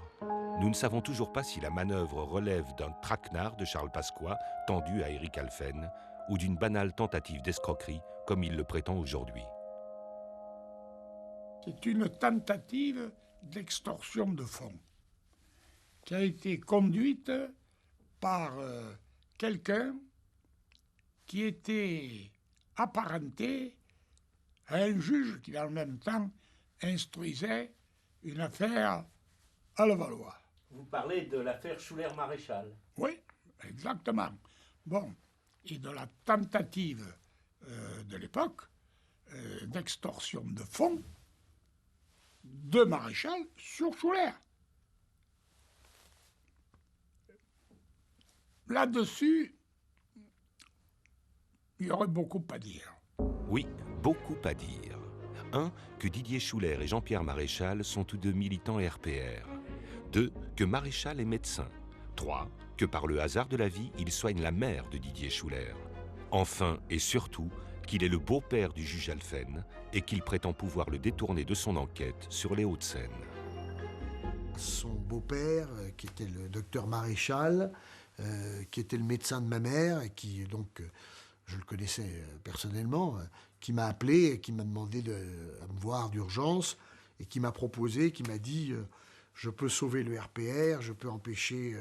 nous ne savons toujours pas si la manœuvre relève d'un traquenard de Charles Pasqua tendu à Éric Alphen ou d'une banale tentative d'escroquerie comme il le prétend aujourd'hui. C'est une tentative d'extorsion de fonds qui a été conduite par quelqu'un qui était apparenté à un juge qui, en même temps, instruisait une affaire à Levallois. Vous parlez de l'affaire Schuller-Maréchal. Oui, exactement. Bon, et de la tentative de l'époque d'extorsion de fonds de Maréchal sur Schuller. Là-dessus, il y aurait beaucoup à dire. Oui, beaucoup à dire. 1. Que Didier Schuller et Jean-Pierre Maréchal sont tous deux militants RPR. 2. Que Maréchal est médecin. 3. Que par le hasard de la vie, il soigne la mère de Didier Schuller. Enfin et surtout, qu'il est le beau-père du juge Alphen et qu'il prétend pouvoir le détourner de son enquête sur les Hauts-de-Seine. Son beau-père, qui était le docteur Maréchal, qui était le médecin de ma mère, et qui donc, je le connaissais personnellement, qui m'a appelé et qui m'a demandé à me voir d'urgence et qui m'a proposé, qui m'a dit je peux sauver le RPR, je peux empêcher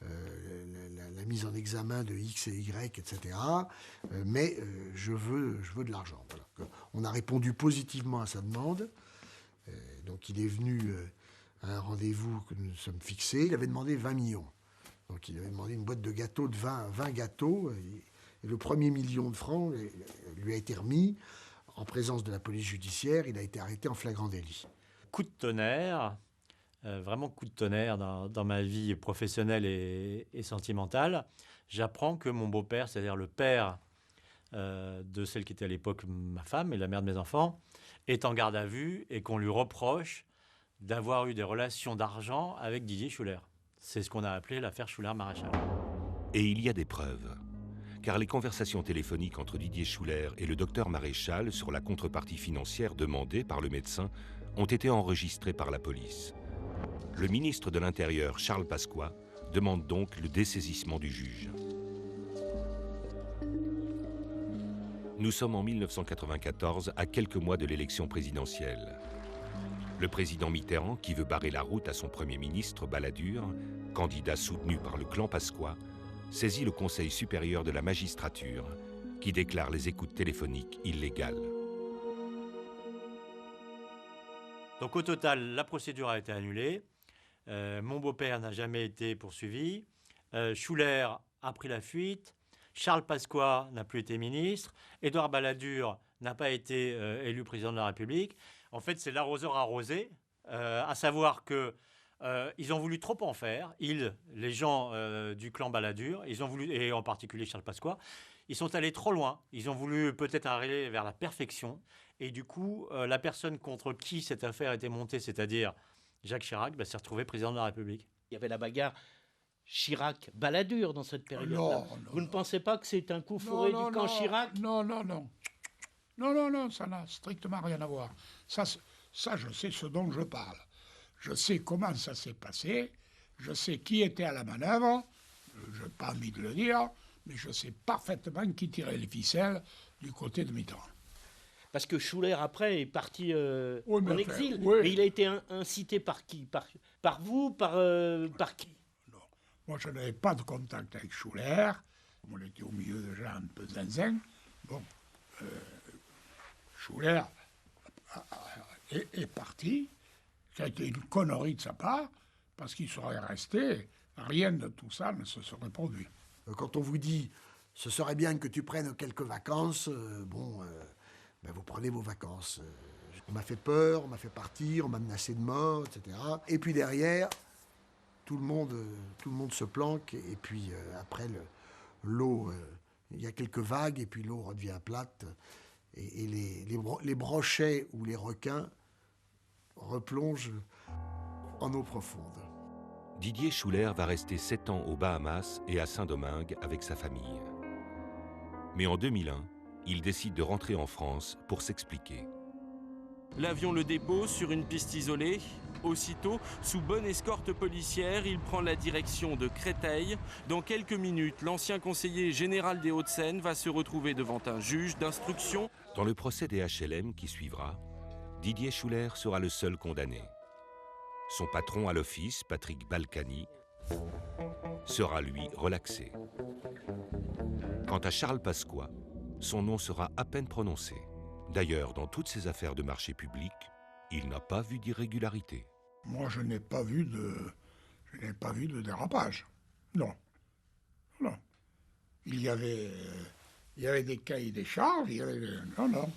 la mise en examen de X et Y, etc. Mais je veux de l'argent. Voilà. On a répondu positivement à sa demande. Donc il est venu à un rendez-vous que nous nous sommes fixés. Il avait demandé 20 millions. Donc il avait demandé une boîte de gâteaux de 20 gâteaux. Et le premier million de francs lui a été remis en présence de la police judiciaire. Il a été arrêté en flagrant délit. Coup de tonnerre, vraiment coup de tonnerre dans ma vie professionnelle et sentimentale. J'apprends que mon beau-père, c'est-à-dire le père de celle qui était à l'époque ma femme et la mère de mes enfants, est en garde à vue et qu'on lui reproche d'avoir eu des relations d'argent avec Didier Schuller. C'est ce qu'on a appelé l'affaire Schuller-Maréchal. Et il y a des preuves. car les conversations téléphoniques entre Didier Schuller et le docteur Maréchal sur la contrepartie financière demandée par le médecin ont été enregistrées par la police. Le ministre de l'Intérieur, Charles Pasqua, demande donc le dessaisissement du juge. Nous sommes en 1994, à quelques mois de l'élection présidentielle. Le président Mitterrand, qui veut barrer la route à son Premier ministre, Balladur, candidat soutenu par le clan Pasqua, saisit le Conseil supérieur de la magistrature, qui déclare les écoutes téléphoniques illégales. Donc au total, la procédure a été annulée. Mon beau-père n'a jamais été poursuivi. Schuller a pris la fuite. Charles Pasqua n'a plus été ministre. Édouard Balladur n'a pas été élu président de la République. En fait, c'est l'arroseur arrosé, à savoir que ils ont voulu trop en faire. Les gens du clan Balladur, ils ont voulu, et en particulier Charles Pasqua, ils sont allés trop loin. Ils ont voulu peut-être aller vers la perfection. Et du coup, la personne contre qui cette affaire était montée, c'est-à-dire Jacques Chirac, s'est retrouvé président de la République. Il y avait la bagarre Chirac-Balladur dans cette période-là. Vous ne pensez pas que c'est un coup fourré du camp Chirac? Non, ça n'a strictement rien à voir. Ça, je sais ce dont je parle. Je sais comment ça s'est passé, je sais qui était à la manœuvre, je n'ai pas envie de le dire, mais je sais parfaitement qui tirait les ficelles du côté de Mitterrand. Parce que Schuller, après, est parti en exil. Oui. Et il a été incité par qui? Par vous? Par qui? Non. Moi, je n'avais pas de contact avec Schuller. On était au milieu de gens un peu zinzin. Bon, Schuller est parti. Ça a été une connerie de sa part, parce qu'il serait resté. Rien de tout ça ne se serait produit. Quand on vous dit « ce serait bien que tu prennes quelques vacances », vous prenez vos vacances. On m'a fait peur, on m'a fait partir, on m'a menacé de mort, etc. Et puis derrière, tout le monde se planque, et puis après, l'eau, il y a quelques vagues, et puis l'eau redevient plate, et les brochets ou les requins replongent en eau profonde. Didier Schuller va rester 7 ans aux Bahamas et à Saint-Domingue avec sa famille. Mais en 2001, il décide de rentrer en France pour s'expliquer. L'avion le dépose sur une piste isolée. Aussitôt, sous bonne escorte policière, il prend la direction de Créteil. Dans quelques minutes, l'ancien conseiller général des Hauts-de-Seine va se retrouver devant un juge d'instruction. Dans le procès des HLM qui suivra, Didier Schuller sera le seul condamné. Son patron à l'office, Patrick Balkany, sera lui relaxé. Quant à Charles Pasqua, son nom sera à peine prononcé. D'ailleurs, dans toutes ces affaires de marché public, il n'a pas vu d'irrégularité. Moi, je n'ai pas vu de dérapage. Non. Il y avait des cahiers des charges, Non.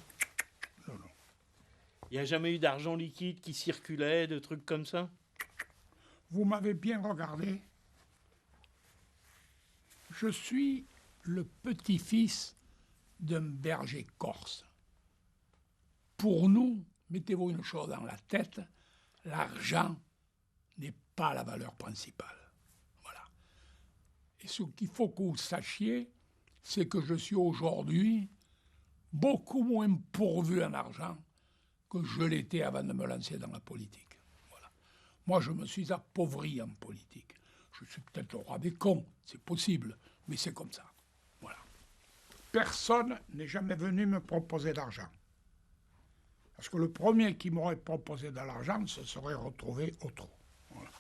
Il n'y a jamais eu d'argent liquide qui circulait, de trucs comme ça? Vous m'avez bien regardé. Je suis le petit-fils d'un berger corse. Pour nous, mettez-vous une chose dans la tête, l'argent n'est pas la valeur principale. Voilà. Et ce qu'il faut que vous sachiez, c'est que je suis aujourd'hui beaucoup moins pourvu en argent que je l'étais avant de me lancer dans la politique. Voilà. Moi, je me suis appauvri en politique. Je suis peut-être le roi des cons, c'est possible, mais c'est comme ça. Voilà. Personne n'est jamais venu me proposer d'argent. Parce que le premier qui m'aurait proposé de l'argent se serait retrouvé au trou. Voilà.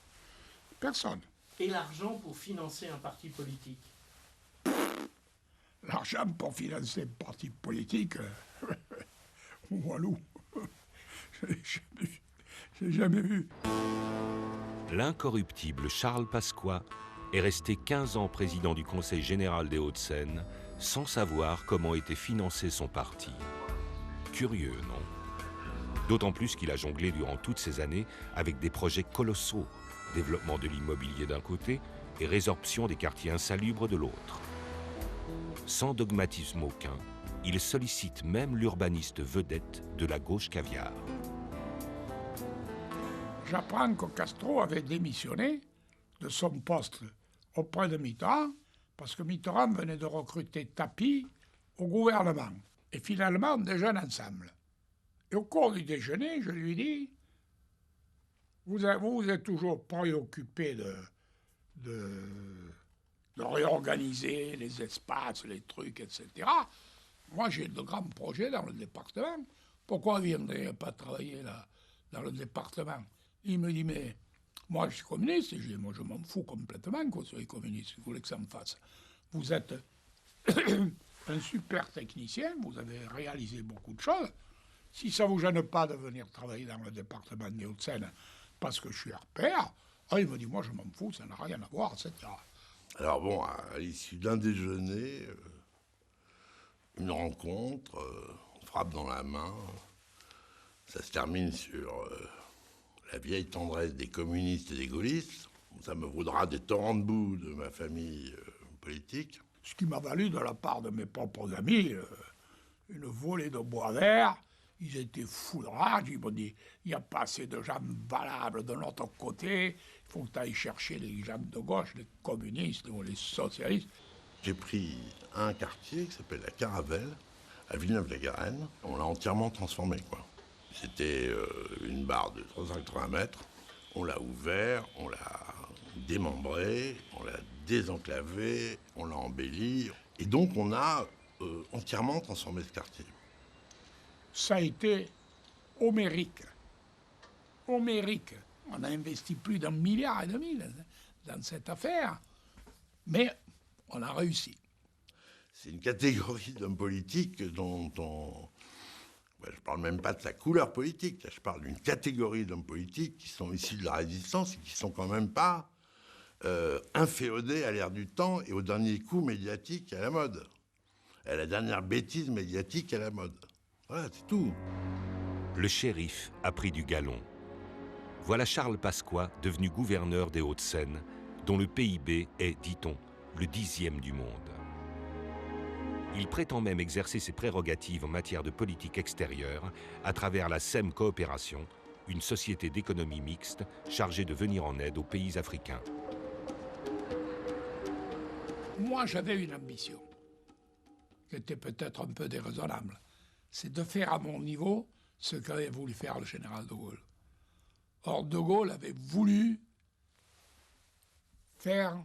Personne. Et l'argent pour financer un parti politique? L'argent pour financer un parti politique, walou. Je l'ai jamais vu. L'incorruptible Charles Pasqua est resté 15 ans président du Conseil général des Hauts-de-Seine sans savoir comment était financé son parti. Curieux, non? D'autant plus qu'il a jonglé durant toutes ces années avec des projets colossaux, développement de l'immobilier d'un côté et résorption des quartiers insalubres de l'autre. Sans dogmatisme aucun, il sollicite même l'urbaniste vedette de la gauche caviar. J'apprends que Castro avait démissionné de son poste auprès de Mitterrand Parce que Mitterrand venait de recruter Tapi au gouvernement. Et finalement, on déjeune ensemble. Et au cours du déjeuner, je lui dis, vous êtes toujours préoccupé de réorganiser les espaces, les trucs, etc. Moi, j'ai de grands projets dans le département. Pourquoi vous ne viendriez pas travailler là, dans le département? Il me dit, mais moi, je suis communiste. Et je dis, moi, je m'en fous complètement que vous soyez communiste. Vous voulez que ça me fasse. Vous êtes un super technicien, vous avez réalisé beaucoup de choses. Si ça ne vous gêne pas de venir travailler dans le département des Hauts-de-Seine parce que je suis repère, il me dit, moi, je m'en fous, ça n'a rien à voir, etc. Alors bon, à l'issue d'un déjeuner, une rencontre, on frappe dans la main, ça se termine sur la vieille tendresse des communistes et des gaullistes. Ça me vaudra des torrents de boue de ma famille politique. Ce qui m'a valu de la part de mes propres amis une volée de bois vert. Ils étaient fous de rage, ils m'ont dit, il n'y a pas assez de gens valables de notre côté, il faut que tu ailles chercher les gens de gauche, les communistes ou les socialistes. J'ai pris un quartier qui s'appelle la Caravelle, à Villeneuve-la-Garenne. On l'a entièrement transformé, quoi. C'était une barre de 380 mètres. On l'a ouvert, on l'a démembré, on l'a désenclavé, on l'a embelli. Et donc on a entièrement transformé ce quartier. Ça a été homérique. Homérique. On a investi plus d'1,5 milliard dans cette affaire, mais on a réussi. C'est une catégorie d'hommes politiques dont on... je ne parle même pas de sa couleur politique, je parle d'une catégorie d'hommes politiques qui sont issus de la résistance et qui ne sont quand même pas inféodés à l'ère du temps et au dernier coup médiatique à la mode, à la dernière bêtise médiatique à la mode. Voilà, c'est tout. Le shérif a pris du galon. Voilà Charles Pasqua, devenu gouverneur des Hauts-de-Seine, dont le PIB est, dit-on, le 10e du monde. Il prétend même exercer ses prérogatives en matière de politique extérieure à travers la SEM Coopération, une société d'économie mixte chargée de venir en aide aux pays africains. Moi, j'avais une ambition, qui était peut-être un peu déraisonnable. C'est de faire à mon niveau ce qu'avait voulu faire le général de Gaulle. Or, de Gaulle avait voulu faire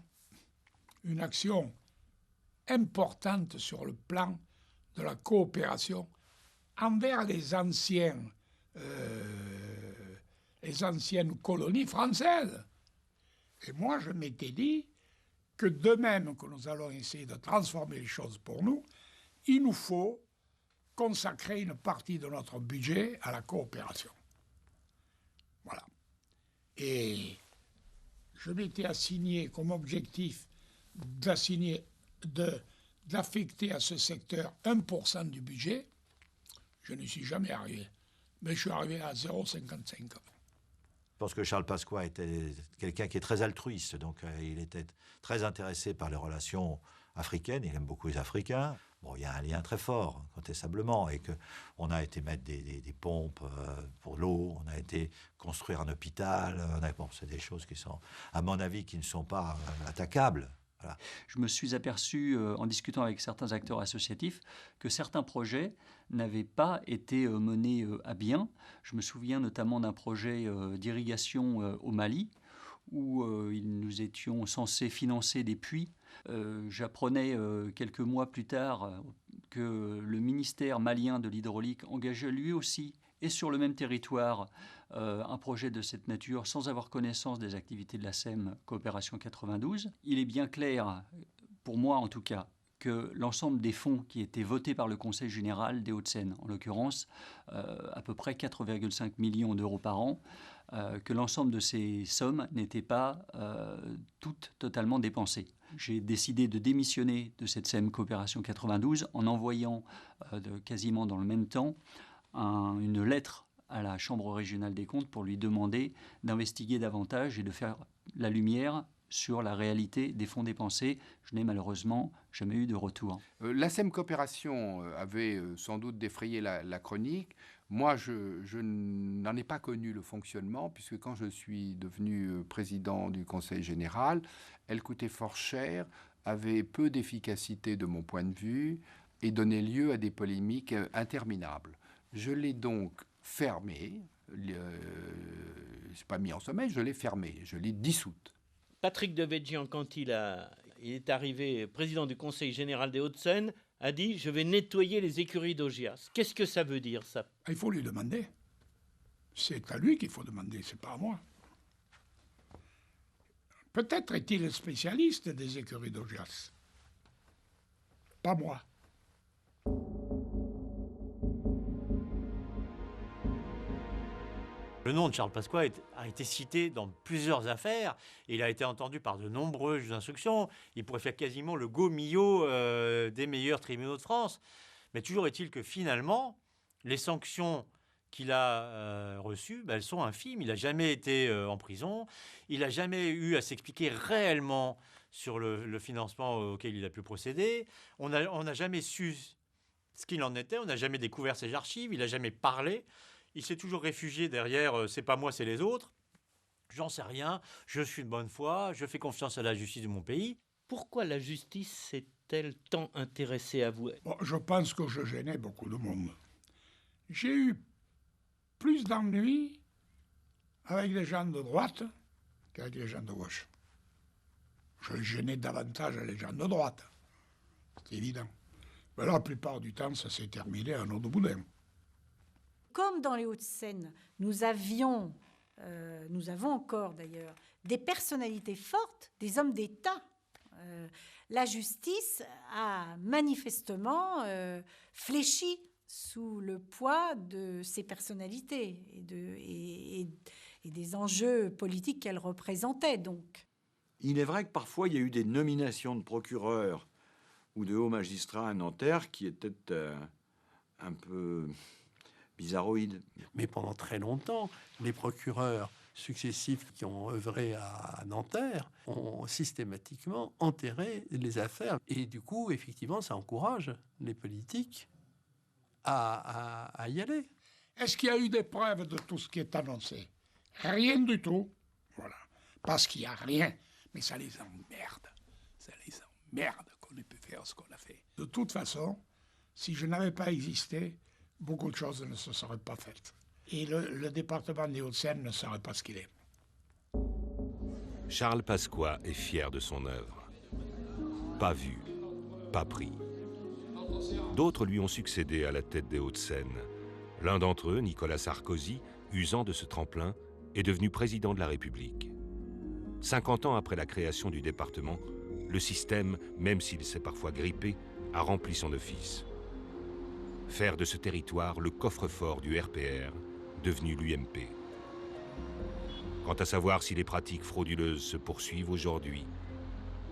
une action importante sur le plan de la coopération envers les anciennes colonies françaises. Et moi, je m'étais dit que de même que nous allons essayer de transformer les choses pour nous, il nous faut consacrer une partie de notre budget à la coopération. Voilà. Et je m'étais assigné comme objectif d'affecter à ce secteur 1% du budget. Je n'y suis jamais arrivé, mais je suis arrivé à 0,55. Je pense que Charles Pasqua était quelqu'un qui est très altruiste, donc il était très intéressé par les relations africaines, il aime beaucoup les Africains. Bon, il y a un lien très fort, incontestablement, et qu'on a été mettre des pompes pour l'eau, on a été construire un hôpital, bon, c'est des choses qui sont, à mon avis, qui ne sont pas attaquables. Voilà. Je me suis aperçu, en discutant avec certains acteurs associatifs, que certains projets n'avaient pas été menés à bien. Je me souviens notamment d'un projet d'irrigation au Mali, où nous étions censés financer des puits. J'apprenais quelques mois plus tard que le ministère malien de l'hydraulique engageait lui aussi, et sur le même territoire, un projet de cette nature sans avoir connaissance des activités de la SEM Coopération 92. Il est bien clair, pour moi en tout cas, que l'ensemble des fonds qui étaient votés par le Conseil général des Hauts-de-Seine, en l'occurrence à peu près 4,5 millions d'euros par an, que l'ensemble de ces sommes n'étaient pas toutes totalement dépensées. J'ai décidé de démissionner de cette SEM Coopération 92 en envoyant quasiment dans le même temps une lettre à la Chambre régionale des comptes pour lui demander d'investiguer davantage et de faire la lumière sur la réalité des fonds dépensés. Je n'ai malheureusement jamais eu de retour. La SEM Coopération avait sans doute défrayé la chronique. Moi, je n'en ai pas connu le fonctionnement, puisque quand je suis devenu président du Conseil général, elle coûtait fort cher avait peu d'efficacité de mon point de vue et donnait lieu à des polémiques interminables. Je l'ai donc fermé, je n'ai pas mis en sommeil, je l'ai fermé, je l'ai dissoute. Patrick Devedjian, quand il est arrivé président du Conseil général des Hauts-de-Seine, a dit « Je vais nettoyer les écuries d'Augias ». Qu'est-ce que ça veut dire, ça? Il faut lui demander. C'est à lui qu'il faut demander, c'est pas à moi. Peut-être est-il spécialiste des écuries d'Augias. Pas moi. Le nom de Charles Pasqua a été cité dans plusieurs affaires. Et il a été entendu par de nombreux juges d'instruction. Il pourrait faire quasiment le go-mio des meilleurs tribunaux de France. Mais toujours est-il que finalement, les sanctions qu'il a reçues, elles sont infimes. Il n'a jamais été en prison. Il n'a jamais eu à s'expliquer réellement sur le financement auquel il a pu procéder. On n'a jamais su ce qu'il en était. On n'a jamais découvert ses archives. Il n'a jamais parlé. Il s'est toujours réfugié derrière « c'est pas moi, c'est les autres ». J'en sais rien, je suis de bonne foi, je fais confiance à la justice de mon pays. Pourquoi la justice s'est-elle tant intéressée à vous? Bon, je pense que je gênais beaucoup de monde. J'ai eu plus d'ennuis avec les gens de droite qu'avec les gens de gauche. Je gênais davantage les gens de droite, c'est évident. Mais la plupart du temps, ça s'est terminé à un eau de boudin. Comme dans les Hauts-de-Seine, nous avons encore d'ailleurs des personnalités fortes, des hommes d'État. La justice a manifestement fléchi sous le poids de ces personnalités et des enjeux politiques qu'elles représentaient. Donc. Il est vrai que parfois il y a eu des nominations de procureurs ou de hauts magistrats à Nanterre qui étaient un peu bizarroïdes. Mais pendant très longtemps, les procureurs successifs qui ont œuvré à Nanterre ont systématiquement enterré les affaires. Et du coup, effectivement, ça encourage les politiques à y aller. Est-ce qu'il y a eu des preuves de tout ce qui est annoncé? Rien du tout. Voilà. Parce qu'il n'y a rien. Mais ça les emmerde. Ça les emmerde qu'on ait pu faire ce qu'on a fait. De toute façon, si je n'avais pas existé, beaucoup de choses ne se seraient pas faites. Et le département des Hauts-de-Seine ne serait pas ce qu'il est. Charles Pasqua est fier de son œuvre. Pas vu, pas pris. D'autres lui ont succédé à la tête des Hauts-de-Seine. L'un d'entre eux, Nicolas Sarkozy, usant de ce tremplin, est devenu président de la République. 50 ans après la création du département, le système, même s'il s'est parfois grippé, a rempli son office. Faire de ce territoire le coffre-fort du RPR, devenu l'UMP. Quant à savoir si les pratiques frauduleuses se poursuivent aujourd'hui,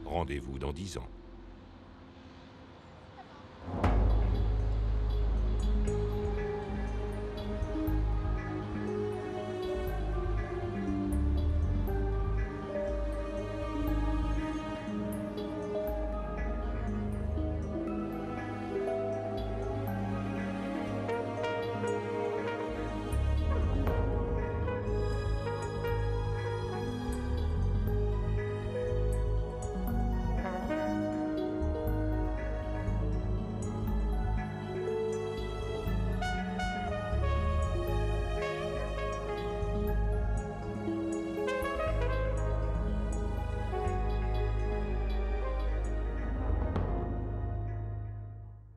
rendez-vous dans 10 ans.